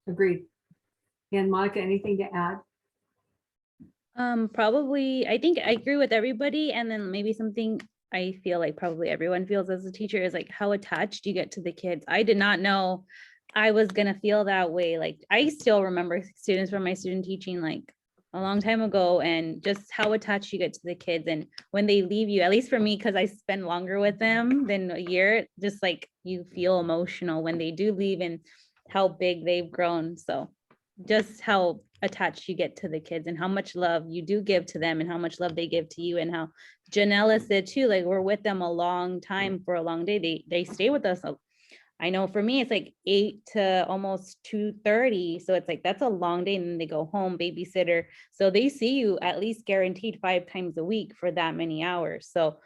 Agreed. And Monica, anything to add? Probably, I think I agree with everybody. And then maybe something I feel like probably everyone feels as a teacher is like how attached you get to the kids. I did not know I was gonna feel that way. Like I still remember students from my student teaching like a long time ago, and just how attached you get to the kids. And when they leave you, at least for me, because I spend longer with them than a year, just like you feel emotional when they do leave and how big they've grown. So just how attached you get to the kids and how much love you do give to them and how much love they give to you, and how Janella said too, like we're with them a long time for a long day. They stay with us. I know for me, it's like 8 to almost 2:30. So it's like, that's a long day. And then they go home, babysitter. So they see you at least guaranteed 5 times a week for that many hours. So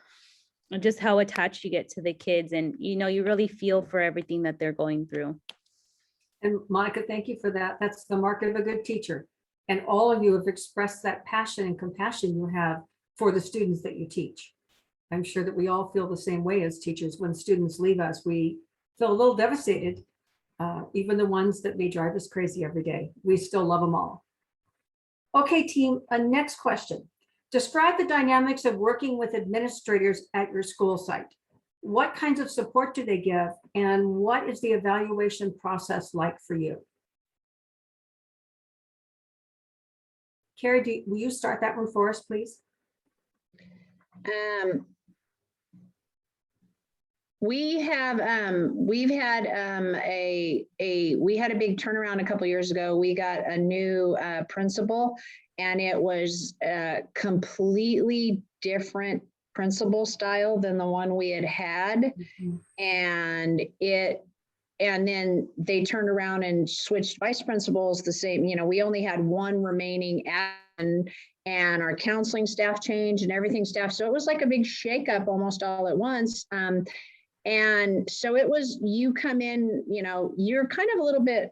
just how attached you get to the kids, and, you really feel for everything that they're going through. And Monica, thank you for that. That's the mark of a good teacher. And all of you have expressed that passion and compassion you have for the students that you teach. I'm sure that we all feel the same way as teachers. When students leave us, we feel a little devastated. Even the ones that may drive us crazy every day, we still love them all. Okay, team, next question. Describe the dynamics of working with administrators at your school site. What kinds of support do they give, and what is the evaluation process like for you? Kerry, will you start that one for us, please? We had a big turnaround a couple of years ago. We got a new principal, and it was a completely different principal style than the one we had. Mm-hmm. And then they turned around and switched vice principals the same, we only had one remaining and our counseling staff changed and everything staff. So it was like a big shakeup almost all at once. And so it was, you come in, you're kind of a little bit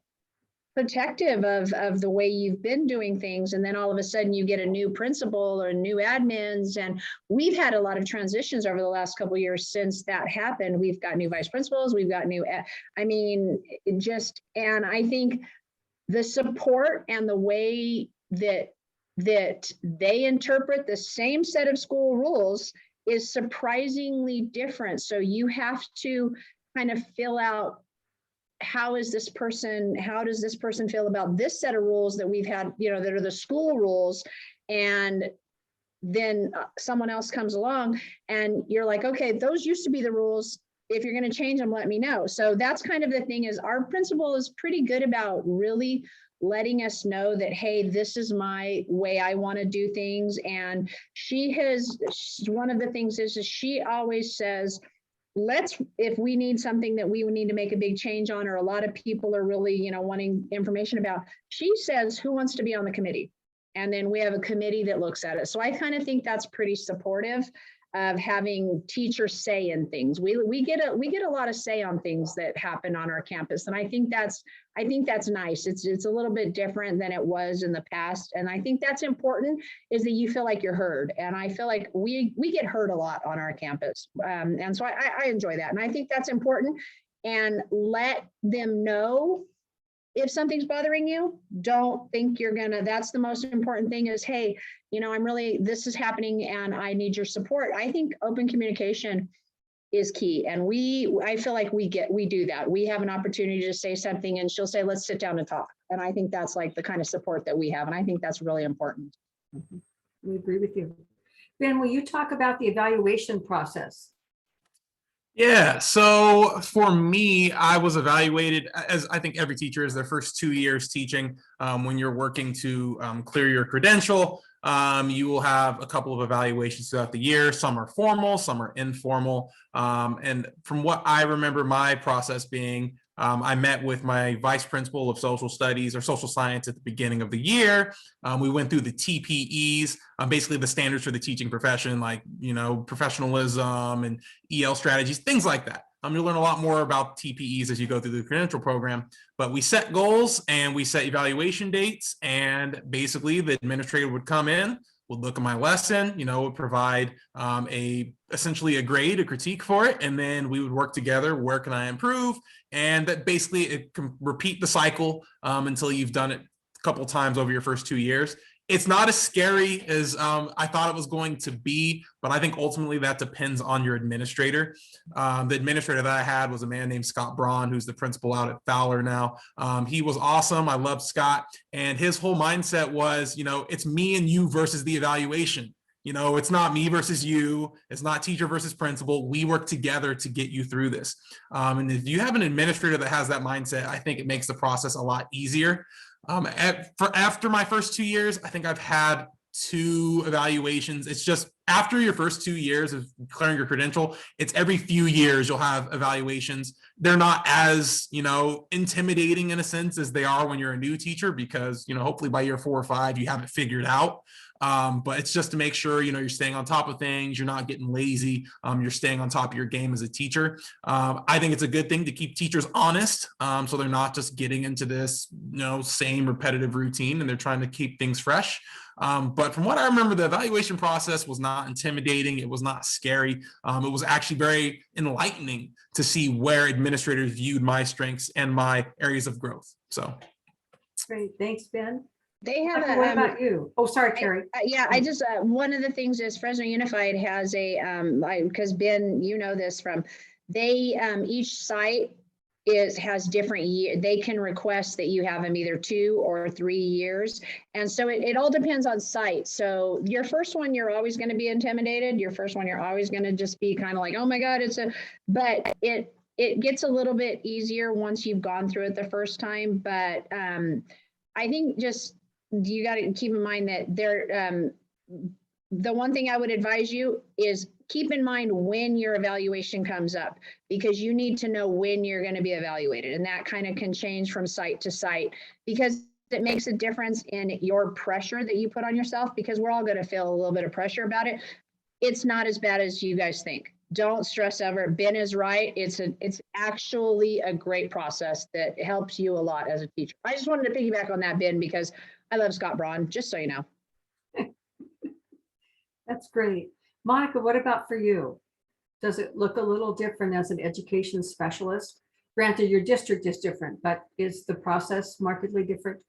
protective of the way you've been doing things. And then all of a sudden you get a new principal or new admins. And we've had a lot of transitions over the last couple of years since that happened. We've got new vice principals, we've got new, and I think the support and the way that they interpret the same set of school rules is surprisingly different. So you have to kind of fill out, how does this person feel about this set of rules that we've had, that are the school rules? And then someone else comes along and you're like, okay, those used to be the rules. If you're going to change them, let me know. So that's kind of the thing, is our principal is pretty good about really letting us know that, hey, this is my way I want to do things. And one of the things is she always says, if we need something that we would need to make a big change on, or a lot of people are really, wanting information about, she says, who wants to be on the committee? And then we have a committee that looks at it. So I kind of think that's pretty supportive of having teachers say in things. We get a lot of say on things that happen on our campus. And I think that's nice. It's a little bit different than it was in the past. And I think that's important, is that you feel like you're heard. And I feel like we get heard a lot on our campus. And so I enjoy that. And I think that's important. And let them know if something's bothering you. Don't think that's the most important thing, is, hey, this is happening and I need your support. I think open communication is key. And I feel like we do that. We have an opportunity to say something and she'll say, let's sit down and talk. And I think that's like the kind of support that we have. And I think that's really important. We agree with you. Ben, will you talk about the evaluation process? Yeah, so for me, I was evaluated, as I think every teacher is, their first 2 years teaching. When you're working to clear your credential, you will have a couple of evaluations throughout the year. Some are formal, some are informal. And from what I remember my process being, I met with my vice principal of social studies or social science at the beginning of the year. We went through the TPEs, basically the standards for the teaching profession, like, professionalism and EL strategies, things like that. You'll learn a lot more about TPEs as you go through the credential program, but we set goals and we set evaluation dates, and basically the administrator would come in, would look at my lesson, would provide essentially a grade, a critique for it, and then we would work together. Where can I improve? And that basically it can repeat the cycle until you've done it a couple times over your first 2 years. It's not as scary as I thought it was going to be, but I think ultimately that depends on your administrator. The administrator that I had was a man named Scott Braun, who's the principal out at Fowler now. He was awesome. I loved Scott. And his whole mindset was, it's me and you versus the evaluation. It's not me versus you. It's not teacher versus principal. We work together to get you through this. And if you have an administrator that has that mindset, I think it makes the process a lot easier. After my first 2 years, I think I've had 2 evaluations. It's just after your first 2 years of clearing your credential, it's every few years you'll have evaluations. They're not as, intimidating in a sense as they are when you're a new teacher, because, hopefully by year 4 or 5, you have it figured out. But it's just to make sure, you're staying on top of things. You're not getting lazy. You're staying on top of your game as a teacher. I think it's a good thing to keep teachers honest. So they're not just getting into this, same repetitive routine, and they're trying to keep things fresh. But from what I remember, the evaluation process was not intimidating. It was not scary. It was actually very enlightening to see where administrators viewed my strengths and my areas of growth. So. Great. Thanks, Ben. They have What about you? Oh, sorry, Kerry. I just, one of the things is Fresno Unified has because Ben, this each site has different year. They can request that you have them either 2 or 3 years. And so it all depends on site. So your first one, you're always going to be intimidated. Your first one, you're always going to just be kind of like, oh my God, but it gets a little bit easier once you've gone through it the first time. But I think you got to keep in mind that the one thing I would advise you is keep in mind when your evaluation comes up, because you need to know when you're going to be evaluated. And that kind of can change from site to site, because it makes a difference in your pressure that you put on yourself, because we're all going to feel a little bit of pressure about it. It's not as bad as you guys think. don't stress over it. Ben is right. It's actually a great process that helps you a lot as a teacher. I just wanted to piggyback on that, Ben, because I love Scott Braun, just so you know. That's great. Monica, what about for you? Does it look a little different as an education specialist? Granted, your district is different, but is the process markedly different?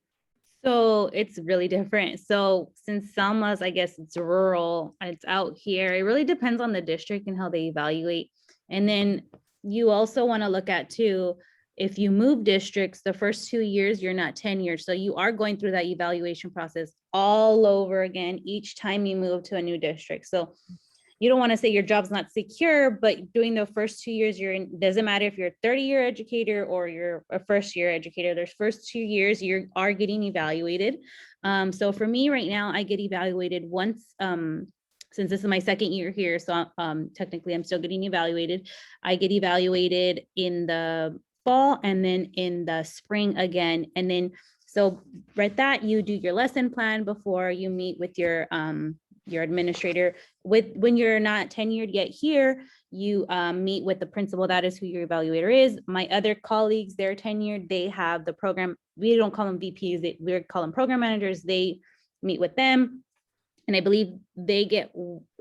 So it's really different. So since Selma's, I guess it's rural, it's out here, it really depends on the district and how they evaluate. And then you also want to look at too, if you move districts, the first 2 years, you're not tenured. So you are going through that evaluation process all over again, each time you move to a new district. So you don't want to say your job's not secure, but doing the first 2 years, you're in, doesn't matter if you're a 30-year educator or you're a first-year educator, there's first 2 years, you are getting evaluated. So for me right now, I get evaluated once, since this is my second year here, so technically I'm still getting evaluated. I get evaluated in the fall and then in the spring again. And then, so right that you do your lesson plan before you meet with your administrator. When you're not tenured yet here, you meet with the principal. That is who your evaluator is. My other colleagues, they're tenured. They have the program. We don't call them VPs. We call them program managers. They meet with them. And I believe they get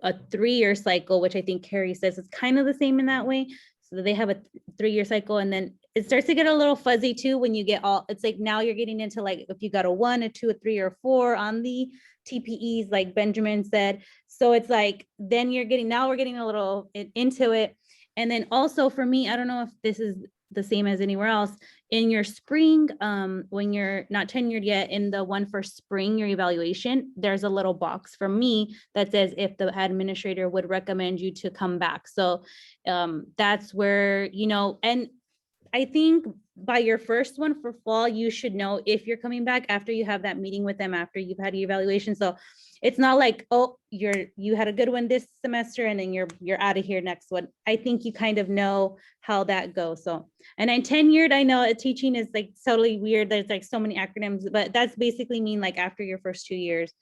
a 3-year cycle, which I think Kerry says is kind of the same in that way. So they have a 3-year cycle, and then it starts to get a little fuzzy too when you get all, it's like now you're getting into like, if you got a 1, a 2, a 3, or a 4 on the TPEs, like Benjamin said. So it's like, then you're getting, now we're getting a little into it. And then also for me, I don't know if this is the same as anywhere else, in your spring, when you're not tenured yet, in the one for spring, your evaluation, there's a little box for me that says if the administrator would recommend you to come back. So that's where, you know, and I think by your first one for fall, you should know if you're coming back after you have that meeting with them, after you've had your evaluation. So it's not like, oh, you had a good one this semester and then you're out of here next one. I think you kind of know how that goes. So, and I'm tenured. I know teaching is like totally weird. There's like so many acronyms, but that's basically mean like after your first 2 years,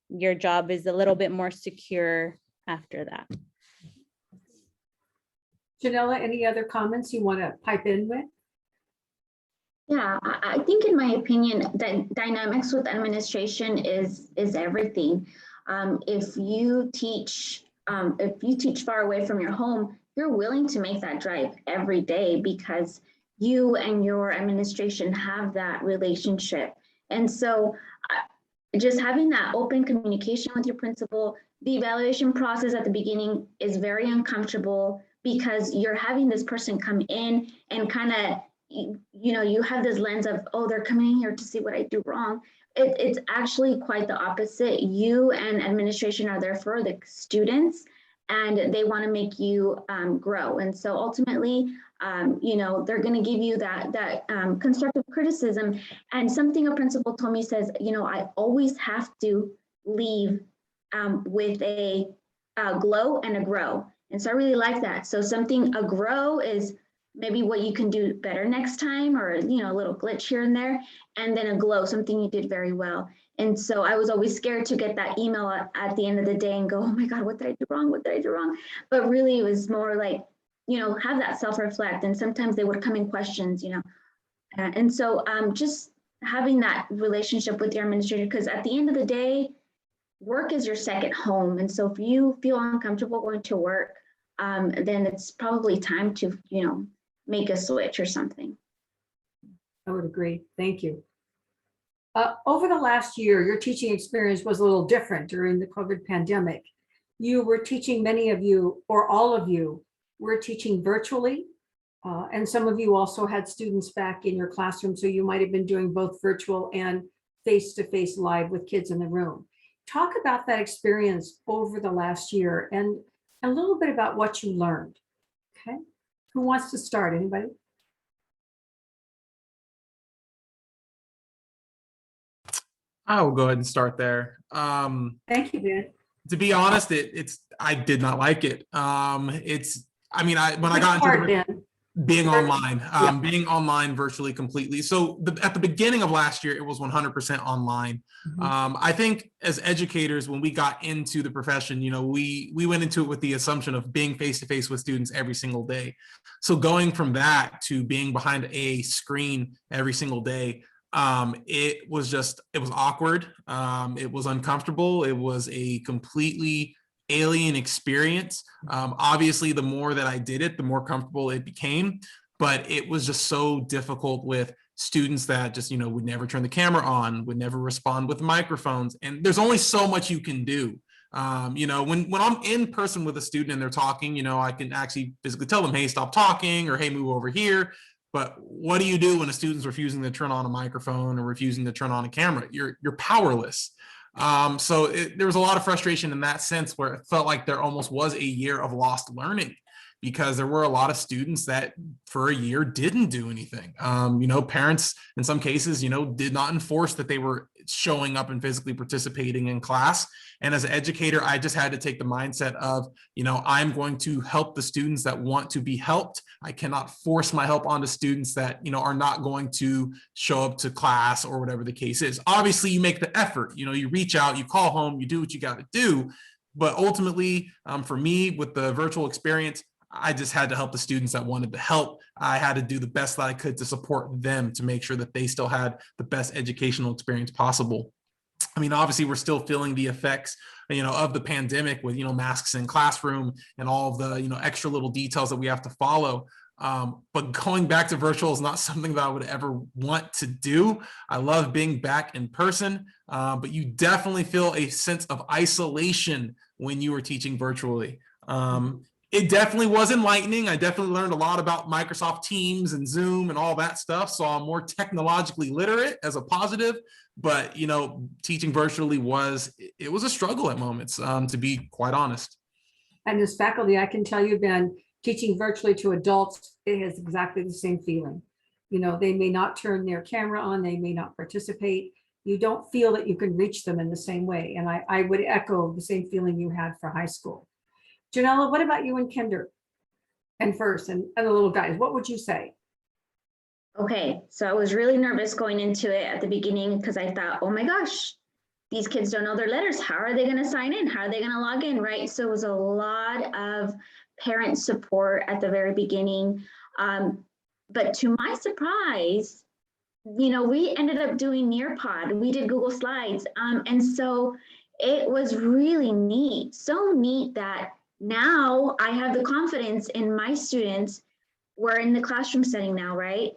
your job is a little bit more secure after that. Janella, any other comments you want to pipe in with? Yeah, I think in my opinion, that dynamics with administration is everything. If you teach far away from your home, you're willing to make that drive every day because you and your administration have that relationship. And so just having that open communication with your principal, the evaluation process at the beginning is very uncomfortable because you're having this person come in and kind of, you know, you have this lens of, oh, they're coming in here to see what I do wrong. It's actually quite the opposite. You and administration are there for the students and they want to make you grow. And so ultimately, you know, they're going to give you that constructive criticism. And something a principal told me says, you know, I always have to leave with a glow and a grow. And so I really like that. So a grow is maybe what you can do better next time, or, you know, a little glitch here and there, and then a glow, something you did very well. And so I was always scared to get that email at the end of the day and go, oh my God, what did I do wrong? What did I do wrong? But really it was more like, you know, have that self-reflect. And sometimes they would come in questions, you know. And so just having that relationship with your administrator, because at the end of the day, work is your second home. And so if you feel uncomfortable going to work, then it's probably time to, you know, make a switch or something. I would agree. Thank you. Over the last year, your teaching experience was a little different during the COVID pandemic. You were teaching, many of you, or all of you, were teaching virtually. And some of you also had students back in your classroom, so you might have been doing both virtual and face-to-face live with kids in the room. Talk about that experience over the last year and a little bit about what you learned. Okay, who wants to start? Anybody? I will go ahead and start there. Thank you, Dan. To be honest, I did not like it. When I got into Hard, Dan. Being online virtually completely. So at the beginning of last year, it was 100% online. I think as educators, when we got into the profession, we went into it with the assumption of being face-to-face with students every single day. So going from that to being behind a screen every single day, it was awkward. It was uncomfortable. It was a completely alien experience. Obviously, the more that I did it, the more comfortable it became, but it was just so difficult with students that just, would never turn the camera on, would never respond with microphones. And there's only so much you can do. When I'm in person with a student and they're talking, I can actually physically tell them, hey, stop talking, or hey, move over here. But what do you do when a student's refusing to turn on a microphone or refusing to turn on a camera? You're powerless. So there was a lot of frustration in that sense, where it felt like there almost was a year of lost learning, because there were a lot of students that for a year didn't do anything. Parents in some cases, did not enforce that they were showing up and physically participating in class. And as an educator, I just had to take the mindset of, I'm going to help the students that want to be helped. I cannot force my help onto students that, are not going to show up to class or whatever the case is. Obviously, you make the effort, you reach out, you call home, you do what you got to do. But ultimately, for me, with the virtual experience, I just had to help the students that wanted to help. I had to do the best that I could to support them, to make sure that they still had the best educational experience possible. I mean, obviously, we're still feeling the effects, of the pandemic with, masks in classroom and all of the, extra little details that we have to follow. But going back to virtual is not something that I would ever want to do. I love being back in person, but you definitely feel a sense of isolation when you are teaching virtually. It definitely was enlightening. I definitely learned a lot about Microsoft Teams and Zoom and all that stuff. So I'm more technologically literate as a positive, but teaching virtually was a struggle at moments, to be quite honest. And as faculty, I can tell you, Ben, teaching virtually to adults, it has exactly the same feeling. They may not turn their camera on, they may not participate. You don't feel that you can reach them in the same way. And I would echo the same feeling you had for high school. Janella, what about you in kinder and first and the little guys? What would you say? Okay, so I was really nervous going into it at the beginning, because I thought, oh my gosh, these kids don't know their letters. How are they going to sign in? How are they going to log in, right? So it was a lot of parent support at the very beginning. But to my surprise, we ended up doing Nearpod. We did Google Slides. And so it was really neat. So neat that now I have the confidence in my students. We're in the classroom setting now, right?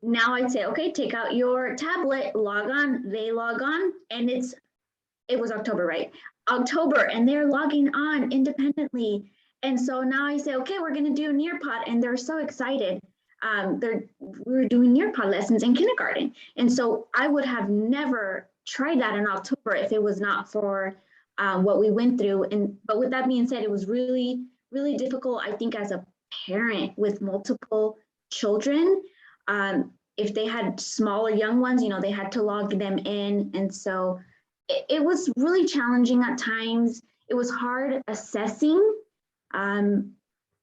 Now I'd say, okay, take out your tablet, log on. They log on, and it was October, right? October, and they're logging on independently. And so now I say, okay, we're going to do Nearpod, and they're so excited. We're doing Nearpod lessons in kindergarten. And so I would have never tried that in October if it was not for what we went through. But with that being said, it was really, really difficult, I think, as a parent with multiple children. If they had smaller young ones, they had to log them in. And so it was really challenging at times. It was hard assessing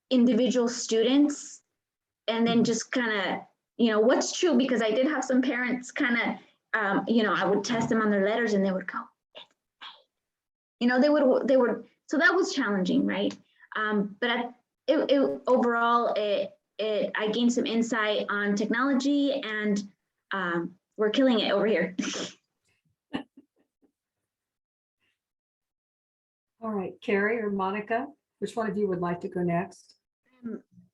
individual students, and then just kind of, what's true, because I did have some parents kind of, I would test them on their letters and they would go, they would, so that was challenging, right? But overall, I gained some insight on technology, and we're killing it over here. All right, Kerry or Monica, which one of you would like to go next?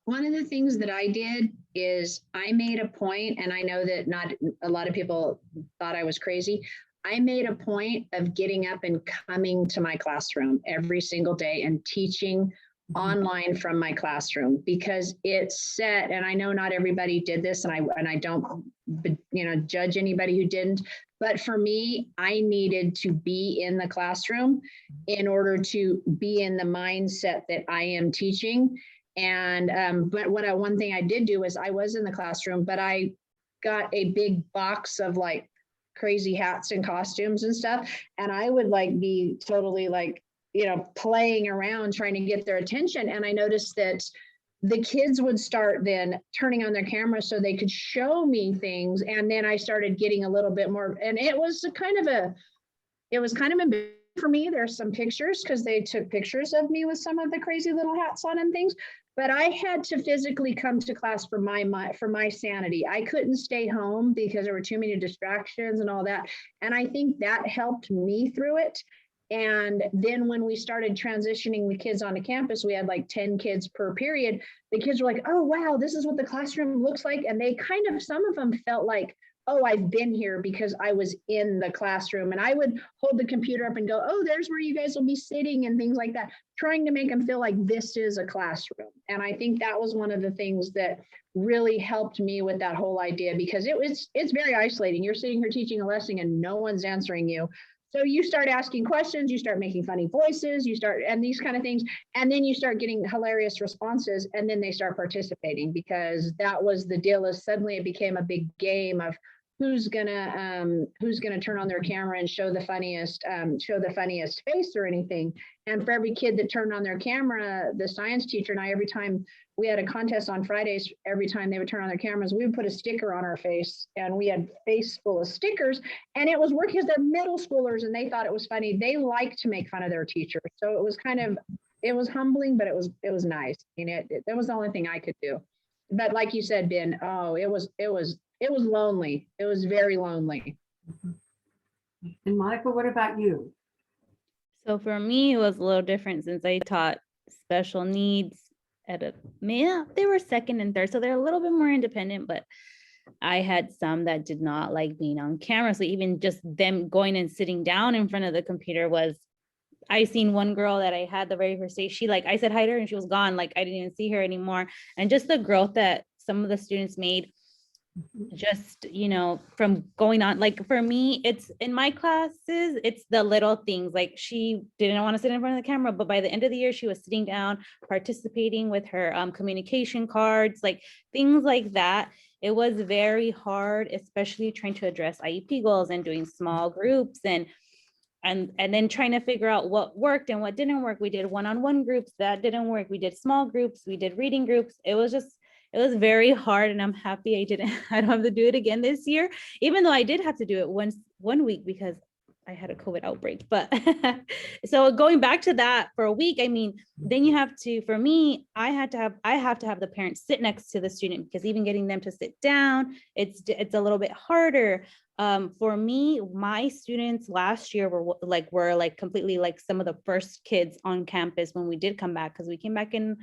One of the things that I did is I made a point, and I know that not a lot of people thought I was crazy. I made a point of getting up and coming to my classroom every single day and teaching online from my classroom, because it's set, and I know not everybody did this, and I don't judge anybody who didn't, but for me, I needed to be in the classroom in order to be in the mindset that I am teaching. And but one thing I did do is I was in the classroom, but I got a big box of like crazy hats and costumes and stuff, and I would be totally playing around trying to get their attention. And I noticed that the kids would start then turning on their cameras so they could show me things. And then I started getting a little bit more, and it was kind of embarrassing for me. There's some pictures because they took pictures of me with some of the crazy little hats on and things, but I had to physically come to class for my sanity. I couldn't stay home because there were too many distractions and all that. And I think that helped me through it. And then when we started transitioning the kids onto campus, we had like 10 kids per period. The kids were like, oh, wow, this is what the classroom looks like. And they kind of, some of them felt like, oh, I've been here because I was in the classroom. And I would hold the computer up and go, oh, there's where you guys will be sitting and things like that, trying to make them feel like this is a classroom. And I think that was one of the things that really helped me with that whole idea, because it's very isolating. You're sitting here teaching a lesson and no one's answering you. So you start asking questions, you start making funny voices, and these kind of things, and then you start getting hilarious responses, and then they start participating, because that was the deal. Is suddenly it became a big game of who's gonna turn on their camera and show the funniest face or anything. And for every kid that turned on their camera, the science teacher and I, every time we had a contest on Fridays, every time they would turn on their cameras, we would put a sticker on our face, and we had face full of stickers, and it was working because they're middle schoolers and they thought it was funny. They like to make fun of their teacher. So it was it was humbling, but it was nice. That was the only thing I could do. But like you said, Ben, oh, it was lonely. It was very lonely. And Monica, what about you? So for me, it was a little different since I taught special needs they were second and third, so they're a little bit more independent, but I had some that did not like being on camera. So even just them going and sitting down in front of the computer I seen one girl that I had the very first day, I said hi to her and she was gone. Like I didn't even see her anymore. And just the growth that some of the students made, just, from going on, like for me, it's in my classes, it's the little things. Like she didn't want to sit in front of the camera, but by the end of the year, she was sitting down, participating with her communication cards, like things like that. It was very hard, especially trying to address IEP goals and doing small groups and then trying to figure out what worked and what didn't work. We did one-on-one groups that didn't work. We did small groups, we did reading groups. It was very hard, and I'm happy I don't have to do it again this year, even though I did have to do it one week because I had a COVID outbreak. But so going back to that for a week, then you have to, for me, I have to have the parents sit next to the student, because even getting them to sit down, it's a little bit harder. For me, my students last year were completely like some of the first kids on campus when we did come back, because we came back in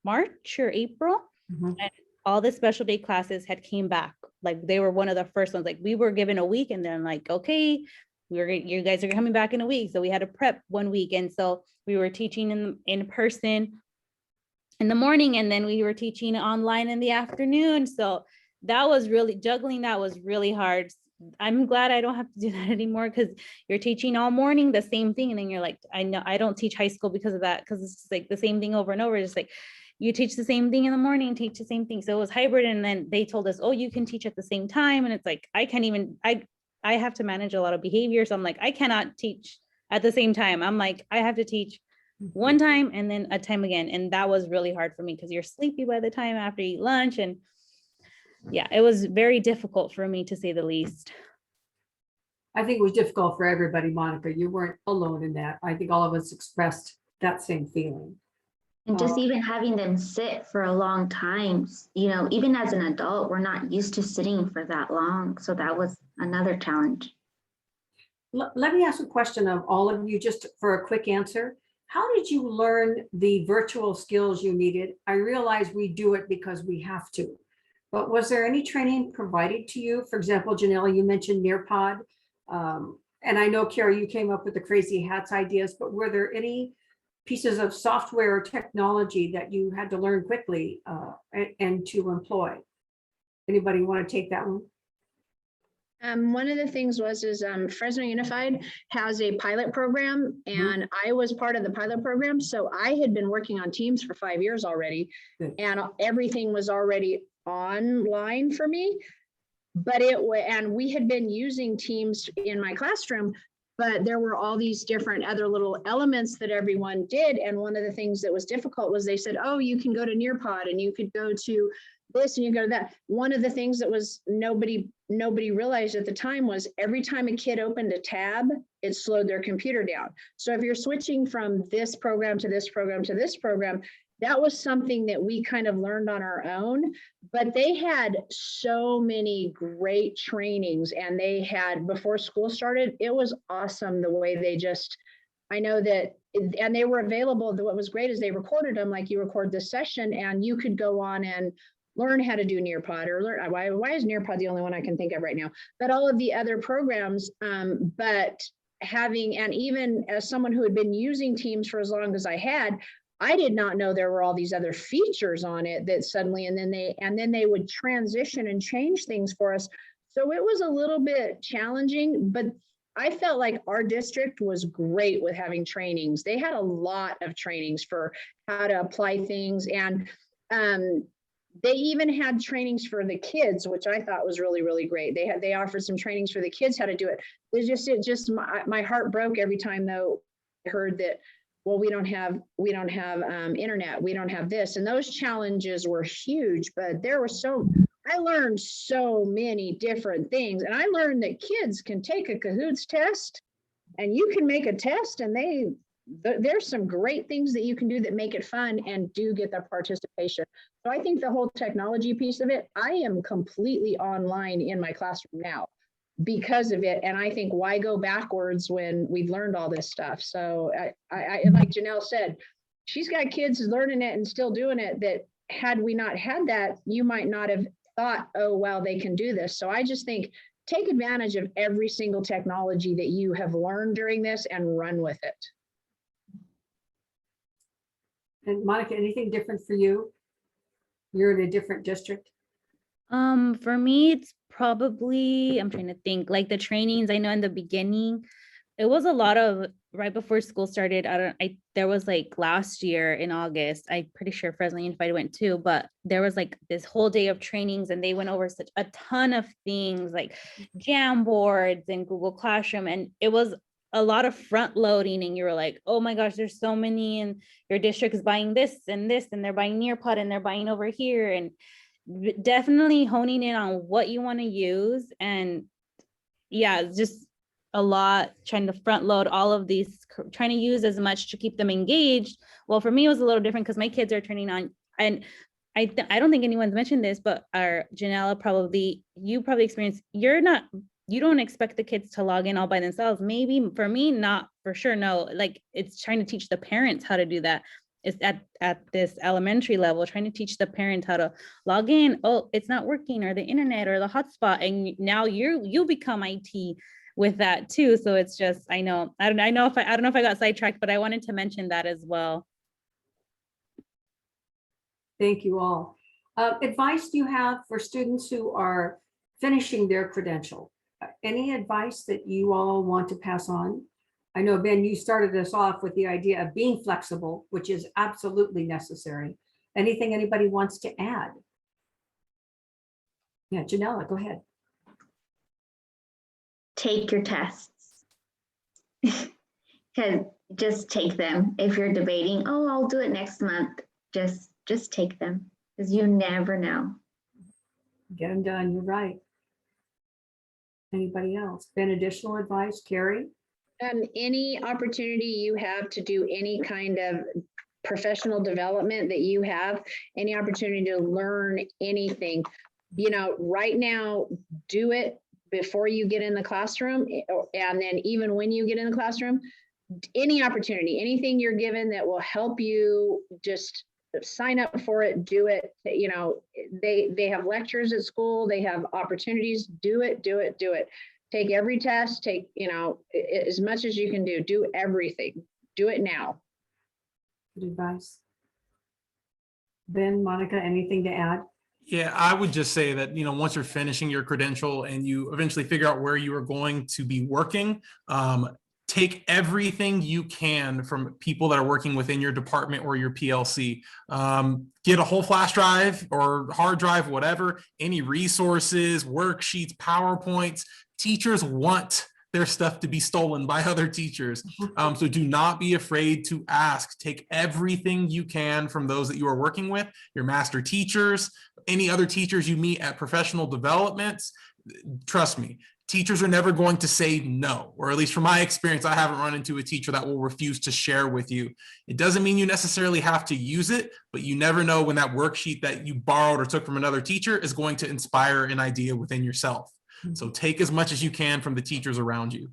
March or April. Mhm. And all the special day classes had came back. Like they were one of the first ones. Like we were given a week, and then like, okay, you guys are coming back in a week. So we had to prep 1 week. And so we were teaching in person in the morning, and then we were teaching online in the afternoon. So that was really juggling. That was really hard. I'm glad I don't have to do that anymore, because you're teaching all morning the same thing. And then you're like, I know I don't teach high school because of that, because it's just like the same thing over and over. Just like, you teach the same thing in the morning, teach the same thing. So it was hybrid. And then they told us, oh, you can teach at the same time. And it's like, I can't even, I have to manage a lot of behavior. So I'm like, I cannot teach at the same time. I'm like, I have to teach one time and then a time again. And that was really hard for me, because you're sleepy by the time after you eat lunch. And yeah, it was very difficult for me, to say the least. I think it was difficult for everybody, Monica. You weren't alone in that. I think all of us expressed that same feeling. And just even having them sit for a long time, even as an adult, we're not used to sitting for that long. So that was another challenge. Let me ask a question of all of you, just for a quick answer. How did you learn the virtual skills you needed? I realize we do it because we have to, but was there any training provided to you? For example, Janella, you mentioned Nearpod. And I know, Kerry, you came up with the crazy hats ideas, but were there any pieces of software or technology that you had to learn quickly and to employ? Anybody want to take that one? One of the things was Fresno Unified has a pilot program, and I was part of the pilot program. So I had been working on Teams for 5 years already, and everything was already online for me. But and we had been using Teams in my classroom, but there were all these different other little elements that everyone did. And one of the things that was difficult was they said, oh, you can go to Nearpod and you could go to this and you go to that. One of the things that was nobody realized at the time was every time a kid opened a tab, it slowed their computer down. So if you're switching from this program to this program to this program, that was something that we kind of learned on our own, but they had so many great trainings, and they had, before school started, it was awesome the way they just, I know that, and they were available. What was great is they recorded them, like you record this session and you could go on and learn how to do Nearpod, or learn, why is Nearpod the only one I can think of right now, but all of the other programs, but having, and even as someone who had been using Teams for as long as I had, I did not know there were all these other features on it that suddenly, and then they would transition and change things for us. So it was a little bit challenging, but I felt like our district was great with having trainings. They had a lot of trainings for how to apply things, and they even had trainings for the kids, which I thought was really, really great. They offered some trainings for the kids how to do it. It just my heart broke every time though I heard that, well, we don't have internet, we don't have this, and those challenges were huge. But I learned so many different things, and I learned that kids can take a Kahoots test, and you can make a test, and there's some great things that you can do that make it fun and do get the participation. So I think the whole technology piece of it, I am completely online in my classroom now because of it. And I think, why go backwards when we've learned all this stuff? So I like Janelle said, she's got kids learning it and still doing it that had we not had that, you might not have thought, oh, well, they can do this. So I just think, take advantage of every single technology that you have learned during this and run with it. And Monica, anything different for you? You're in a different district. For me, it's probably, I'm trying to think, like the trainings. I know in the beginning, it was a lot of, right before school started. There was like last year in August, I'm pretty sure Fresno Unified went too, but there was like this whole day of trainings, and they went over such a ton of things like Jamboards and Google Classroom, and it was a lot of front loading, and you were like, oh my gosh, there's so many, and your district is buying this and this, and they're buying Nearpod, and they're buying over here, and definitely honing in on what you want to use. And yeah, just a lot, trying to front load all of these, trying to use as much to keep them engaged. Well, for me, it was a little different because my kids are turning on, and I don't think anyone's mentioned this, but our Janella, you probably experienced, you don't expect the kids to log in all by themselves. Maybe for me, not for sure. No, like it's trying to teach the parents how to do that. It's at this elementary level, trying to teach the parents how to log in. Oh, it's not working, or the internet or the hotspot. And now you become IT with that too. So it's just, I don't know if I got sidetracked, but I wanted to mention that as well. Thank you all. Advice do you have for students who are finishing their credential? Any advice that you all want to pass on? I know, Ben, you started us off with the idea of being flexible, which is absolutely necessary. Anything anybody wants to add? Yeah, Janella, go ahead. Take your tests. Because just take them. If you're debating, oh, I'll do it next month, just take them, because you never know. Get them done. You're right. Anybody else? Ben, additional advice, Kerry? Any opportunity you have to do any kind of professional development that you have, any opportunity to learn anything, right now, do it before you get in the classroom. And then even when you get in the classroom, any opportunity, anything you're given that will help you, just sign up for it, do it. They have lectures at school, they have opportunities, do it. Take every test, take, as much as you can do everything, do it now. Good advice. Ben, Monica, anything to add? Yeah, I would just say that, once you're finishing your credential and you eventually figure out where you are going to be working, take everything you can from people that are working within your department or your PLC. Get a whole flash drive or hard drive, whatever, any resources, worksheets, PowerPoints. Teachers want their stuff to be stolen by other teachers. So do not be afraid to ask. Take everything you can from those that you are working with, your master teachers, any other teachers you meet at professional developments. Trust me, teachers are never going to say no, or at least from my experience, I haven't run into a teacher that will refuse to share with you. It doesn't mean you necessarily have to use it, but you never know when that worksheet that you borrowed or took from another teacher is going to inspire an idea within yourself. So take as much as you can from the teachers around you.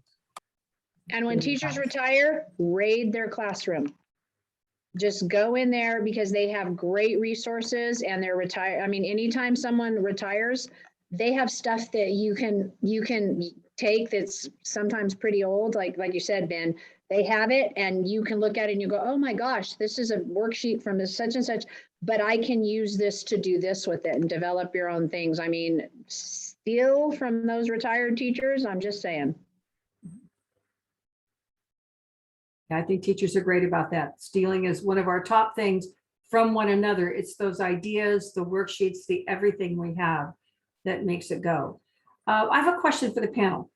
And when teachers retire, raid their classroom. Just go in there because they have great resources and they're retired. I mean, anytime someone retires, they have stuff that you can take that's sometimes pretty old. Like you said, Ben, they have it and you can look at it and you go, oh my gosh, this is a worksheet from this such and such, but I can use this to do this with it and develop your own things. I mean, steal from those retired teachers. I'm just saying. I think teachers are great about that. Stealing is one of our top things from one another. It's those ideas, the worksheets, the everything we have that makes it go. I have a question for the panel.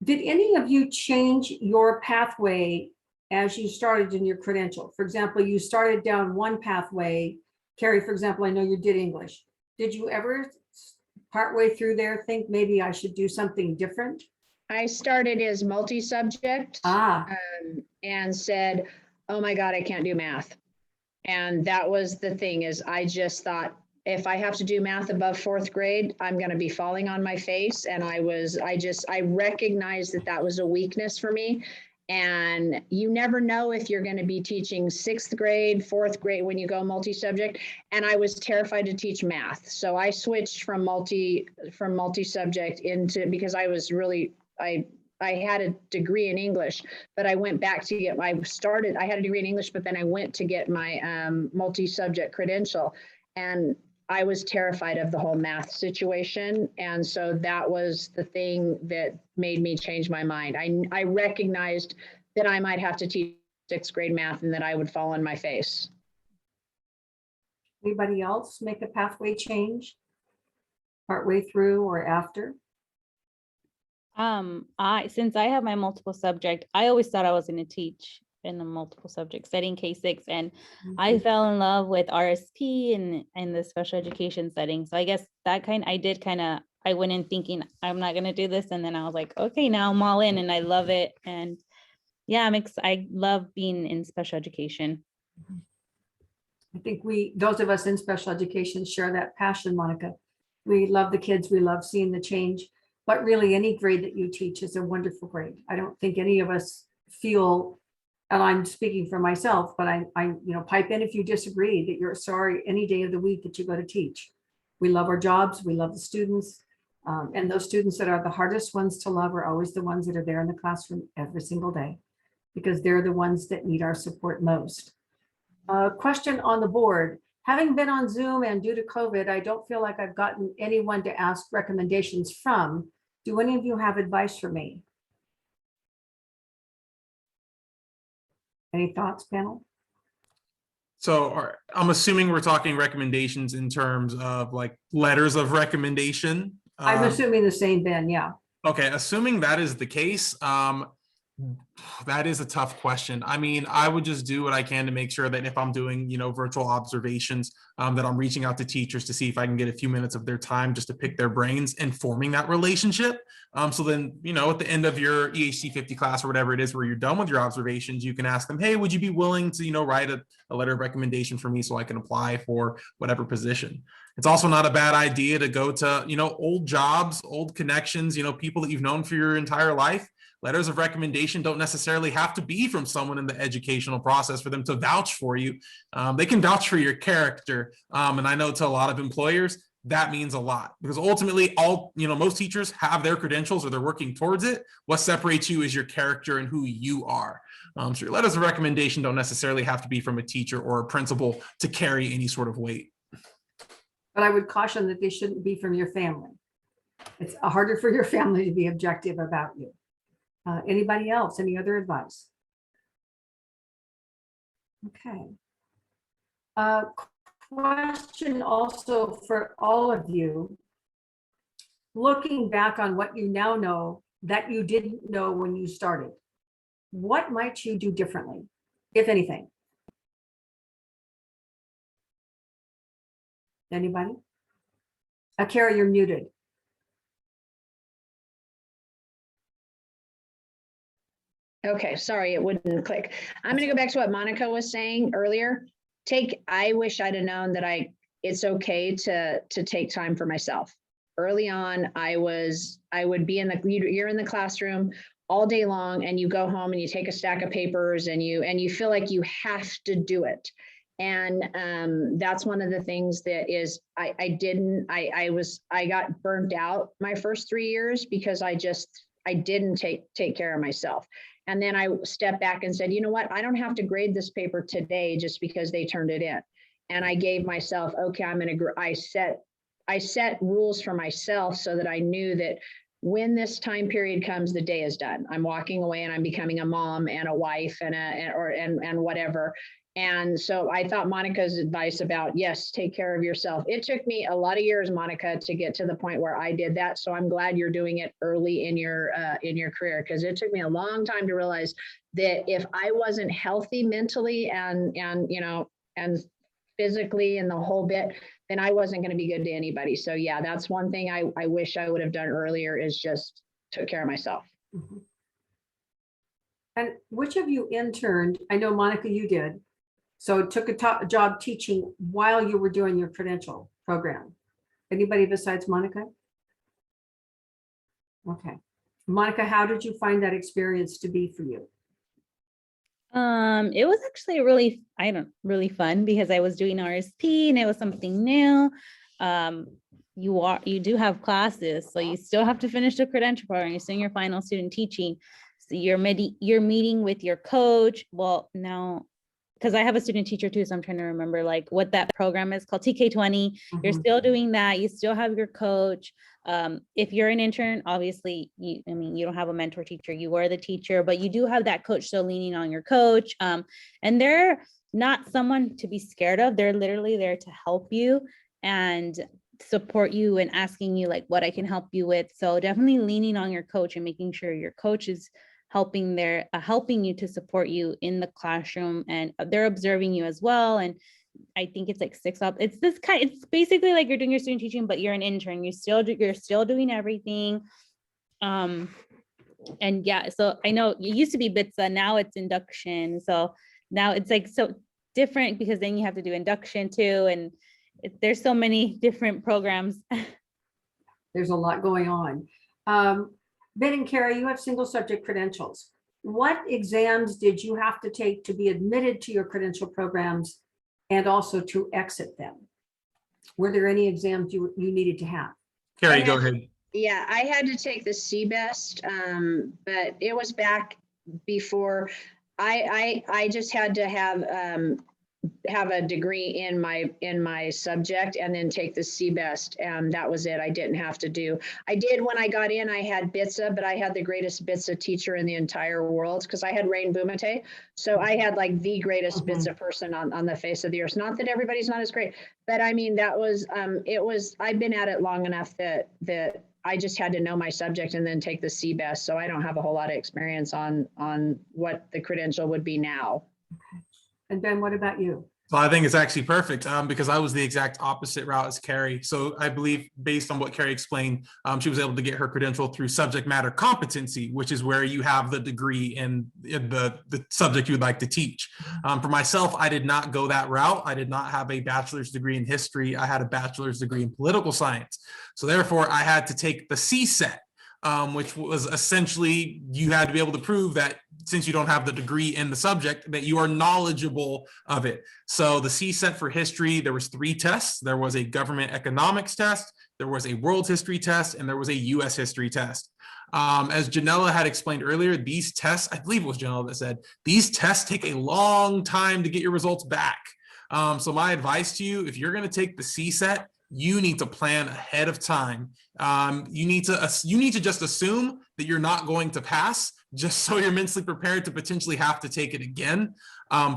Did any of you change your pathway as you started in your credential? For example, you started down one pathway. Kerry, for example, I know you did English. Did you ever partway through there think maybe I should do something different? I started as multi-subject and said, oh my God, I can't do math. And that was the thing, is I just thought, if I have to do math above 4th grade, I'm going to be falling on my face. And I recognized that that was a weakness for me. And you never know if you're going to be teaching 6th grade, 4th grade when you go multi-subject. And I was terrified to teach math. So I switched from multi-subject into, because I was really, I had a degree in English, but I went back to get I had a degree in English, but then I went to get my multi-subject credential. And I was terrified of the whole math situation. And so that was the thing that made me change my mind. I recognized that I might have to teach 6th grade math and that I would fall on my face. Anybody else make a pathway change partway through or after? Since I have my multiple subject, I always thought I was going to teach in a multiple subject setting, K6, and I fell in love with RSP and the special education setting. So I guess that I went in thinking I'm not going to do this, and then I was like, okay, now I'm all in and I love it. And yeah, I love being in special education. I think those of us in special education share that passion, Monica. We love the kids, we love seeing the change, but really any grade that you teach is a wonderful grade. I don't think any of us feel, and I'm speaking for myself, but I pipe in if you disagree, that you're sorry any day of the week that you go to teach. We love our jobs, we love the students, and those students that are the hardest ones to love are always the ones that are there in the classroom every single day, because they're the ones that need our support most. Question on the board. Having been on Zoom and due to COVID, I don't feel like I've gotten anyone to ask recommendations from. Do any of you have advice for me? Any thoughts, panel? So I'm assuming we're talking recommendations in terms of like letters of recommendation. I'm assuming the same, Ben, yeah. Okay, assuming that is the case, that is a tough question. I mean, I would just do what I can to make sure that if I'm doing, virtual observations, that I'm reaching out to teachers to see if I can get a few minutes of their time just to pick their brains and forming that relationship. So then, at the end of your EHC 50 class or whatever it is where you're done with your observations, you can ask them, hey, would you be willing to, write a letter of recommendation for me so I can apply for whatever position? It's also not a bad idea to go to, old jobs, old connections, people that you've known for your entire life. Letters of recommendation don't necessarily have to be from someone in the educational process for them to vouch for you. They can vouch for your character. And I know to a lot of employers, that means a lot because ultimately most teachers have their credentials or they're working towards it. What separates you is your character and who you are. So your letters of recommendation don't necessarily have to be from a teacher or a principal to carry any sort of weight. But I would caution that they shouldn't be from your family. It's harder for your family to be objective about you. Anybody else? Any other advice? Okay. Question also for all of you. Looking back on what you now know that you didn't know when you started? What might you do differently, if anything? Anybody? Kerry, you're muted. Okay, sorry, it wouldn't click. I'm gonna go back to what Monica was saying earlier. I wish I'd have known that it's okay to take time for myself. Early on, I would be you're in the classroom all day long, and you go home and you take a stack of papers and you feel like you have to do it. And that's one of the things that is, I got burnt out my first 3 years because I didn't take care of myself. And then I stepped back and said, you know what, I don't have to grade this paper today just because they turned it in. And I gave myself, okay, I set rules for myself so that I knew that when this time period comes, the day is done. I'm walking away and I'm becoming a mom and a wife and whatever. And so I thought Monica's advice about, yes, take care of yourself. It took me a lot of years, Monica, to get to the point where I did that. So I'm glad you're doing it early in your career, because it took me a long time to realize that if I wasn't healthy mentally and physically and the whole bit, then I wasn't going to be good to anybody. So yeah, that's one thing I wish I would have done earlier, is just took care of myself. Mhm. And which of you interned? I know, Monica, you did. So took a job teaching while you were doing your credential program. Anybody besides Monica? Okay. Monica, how did you find that experience to be for you? It was actually really fun because I was doing RSP and it was something new. You do have classes, so you still have to finish the credential program. You're still in your final student teaching. So you're meeting with your coach. Well, now, because I have a student teacher too, so I'm trying to remember like what that program is called, TK20. You're still doing that. You still have your coach. If you're an intern, obviously, you don't have a mentor teacher. You are the teacher, but you do have that coach still leaning on your coach. And they're not someone to be scared of. They're literally there to help you and support you and asking you like what I can help you with. So definitely leaning on your coach and making sure your coach is helping you to support you in the classroom, and they're observing you as well. And I think it's like it's basically like you're doing your student teaching, but you're an intern. You're still doing everything. And yeah, so I know it used to be BITSA, now it's induction. So now it's like so different because then you have to do induction too. And there's so many different programs. There's a lot going on. Ben and Kerry, you have single subject credentials. What exams did you have to take to be admitted to your credential programs and also to exit them? Were there any exams you needed to have? Kerry, go ahead. Yeah, I had to take the CBEST, but it was back before I just had to have a degree in my subject and then take the CBEST, and that was it. I didn't have to do. I did when I got in. I had BITSA, but I had the greatest BITSA teacher in the entire world because I had Rain Bumate. So I had like the greatest BITSA person on the face of the earth. Not that everybody's not as great, but I mean that was I've been at it long enough that I just had to know my subject and then take the CBEST. So I don't have a whole lot of experience on what the credential would be now. Okay. And Ben, what about you? So I think it's actually perfect because I was the exact opposite route as Kerry. So I believe based on what Kerry explained, she was able to get her credential through subject matter competency, which is where you have the degree in the subject you would like to teach. For myself, I did not go that route. I did not have a bachelor's degree in history. I had a bachelor's degree in political science. So therefore, I had to take the CSET. Which was essentially you had to be able to prove that since you don't have the degree in the subject that you are knowledgeable of it. So the CSET for history, there was 3 tests. There was a government economics test, there was a world history test, and there was a US history test. As Janella had explained earlier, these tests, I believe it was Janella that said, these tests take a long time to get your results back. So my advice to you, if you're going to take the CSET, you need to plan ahead of time. You need to just assume that you're not going to pass, just so you're mentally prepared to potentially have to take it again.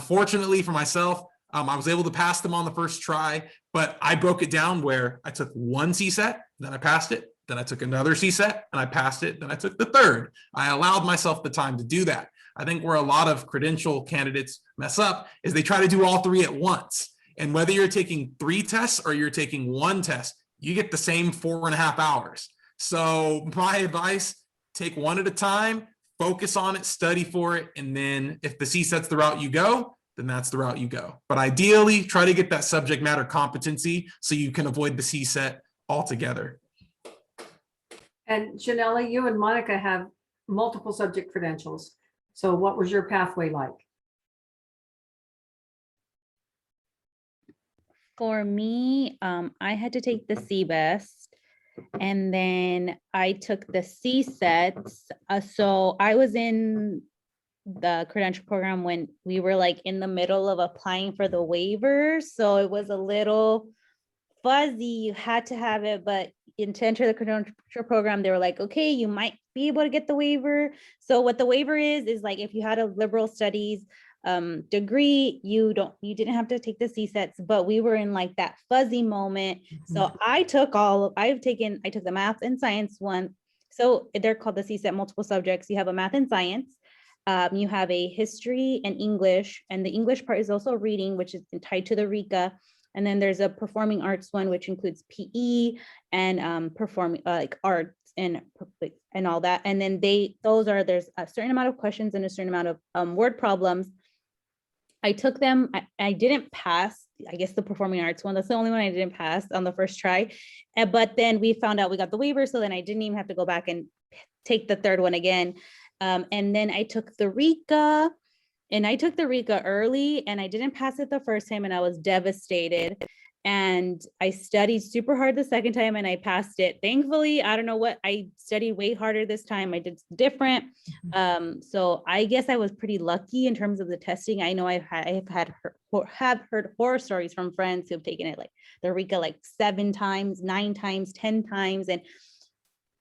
Fortunately for myself, I was able to pass them on the first try, but I broke it down where I took 1 CSET, then I passed it, then I took another CSAT and I passed it, then I took the third. I allowed myself the time to do that. I think where a lot of credential candidates mess up is they try to do all three at once. And whether you're taking 3 tests or you're taking 1 test, you get the same 4.5 hours. So my advice, take one at a time, focus on it, study for it. And then if the CSAT's the route you go, then that's the route you go. But ideally, try to get that subject matter competency so you can avoid the CSAT altogether. And Janella, you and Monica have multiple subject credentials. So what was your pathway like? For me, I had to take the CBEST, and then I took the CSETs. So I was in the credential program when we were like in the middle of applying for the waivers. So it was a little fuzzy. You had to have it, but to enter the credential program, they were like, okay, you might be able to get the waiver. So what the waiver is like if you had a liberal studies degree, you didn't have to take the CSETs, but we were in like that fuzzy moment. So I took the math and science one. So they're called the CSET multiple subjects. You have a math and science. You have a history and English, and the English part is also reading, which is tied to the RECA. And then there's a performing arts one, which includes PE and performing like arts and all that. And then there's a certain amount of questions and a certain amount of word problems. I took them. I didn't pass, I guess, the performing arts one. That's the only one I didn't pass on the first try. But then we found out we got the waiver. So then I didn't even have to go back and take the third one again. And then I took the RECA. And I took the RECA early and I didn't pass it the first time and I was devastated. And I studied super hard the second time and I passed it. Thankfully, I don't know what, I studied way harder this time. I did different. So I guess I was pretty lucky in terms of the testing. I know have heard horror stories from friends who have taken it like the RECA like 7 times, 9 times, 10 times.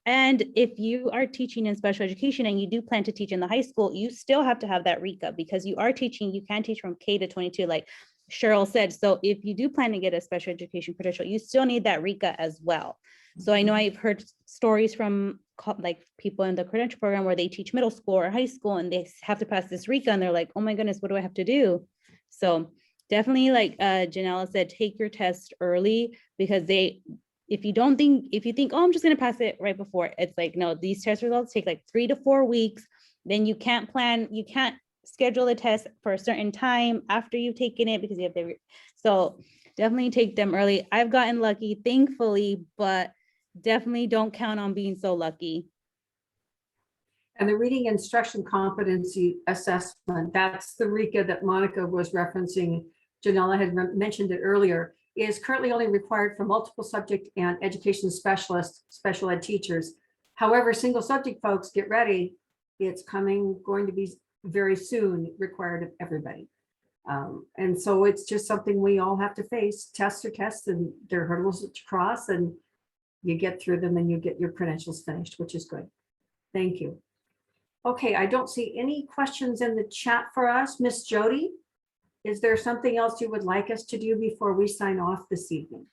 And if you are teaching in special education and you do plan to teach in the high school, you still have to have that RECA because you are teaching, you can teach from K to 22, like Cheryl said. So if you do plan to get a special education credential, you still need that RECA as well. So I know I've heard stories from like people in the credential program where they teach middle school or high school and they have to pass this RECA and they're like, oh my goodness, what do I have to do? So definitely, like Janella said, take your test early because if you think, oh, I'm just going to pass it right before, it's like, no, these test results take like 3 to 4 weeks. Then you can't schedule the test for a certain time after you've taken it because you have to. So definitely take them early. I've gotten lucky, thankfully, but definitely don't count on being so lucky. And the reading instruction competency assessment, that's the RECA that Monica was referencing. Janella had mentioned it earlier, is currently only required for multiple subject and education specialists, special ed teachers. However, single subject folks, get ready. It's going to be very soon required of everybody. And so it's just something we all have to face. Tests are tests and there are hurdles to cross and you get through them and you get your credentials finished, which is good. Thank you. Okay, I don't see any questions in the chat for us. Miss Jody, is there something else you would like us to do before we sign off this evening?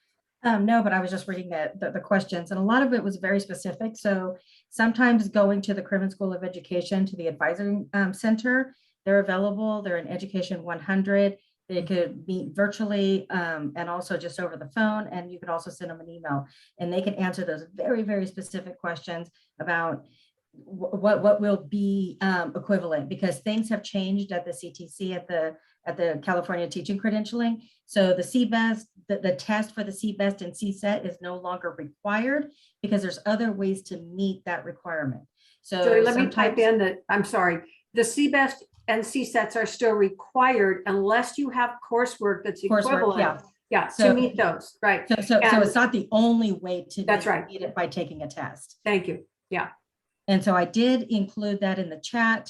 No, but I was just reading the questions and a lot of it was very specific. So sometimes going to the Craven School of Education, to the advisory center, they're available. They're in Education 100. They could meet virtually and also just over the phone. And you could also send them an email and they can answer those very, very specific questions about what will be equivalent, because things have changed at the CTC, at the California Teaching Credentialing. So the CBEST, the test for the CBEST and CSET is no longer required because there's other ways to meet that requirement. So Jody, let me type in that, I'm sorry, the CBEST and CSETs are still required unless you have coursework that's equivalent. Yeah, so, to meet those, right. So it's not the only way to that's right. meet it by taking a test. Thank you. Yeah. And so I did include that in the chat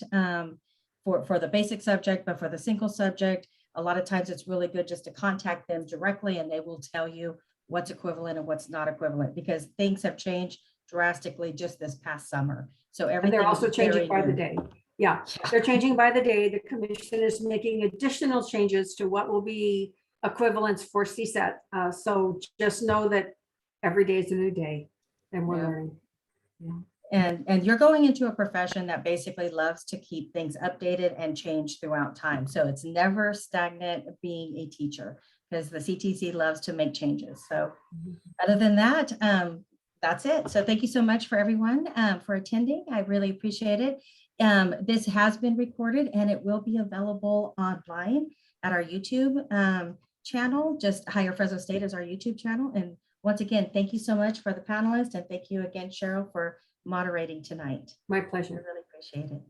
for the basic subject, but for the single subject, a lot of times it's really good just to contact them directly and they will tell you what's equivalent and what's not equivalent because things have changed drastically just this past summer. So everything. And they're also changing by the day. Yeah, they're changing by the day. The commission is making additional changes to what will be equivalents for CSET. So just know that every day is a new day. And we're Yeah. learning. And you're going into a profession that basically loves to keep things updated and change throughout time. So it's never stagnant being a teacher, because the CTC loves to make changes. So other than that, that's it. So thank you so much for everyone for attending. I really appreciate it. This has been recorded and it will be available online at our YouTube channel. Just Higher Fresno State is our YouTube channel. And once again, thank you so much for the panelists, and thank you again, Cheryl, for moderating tonight. My I pleasure. really appreciate it.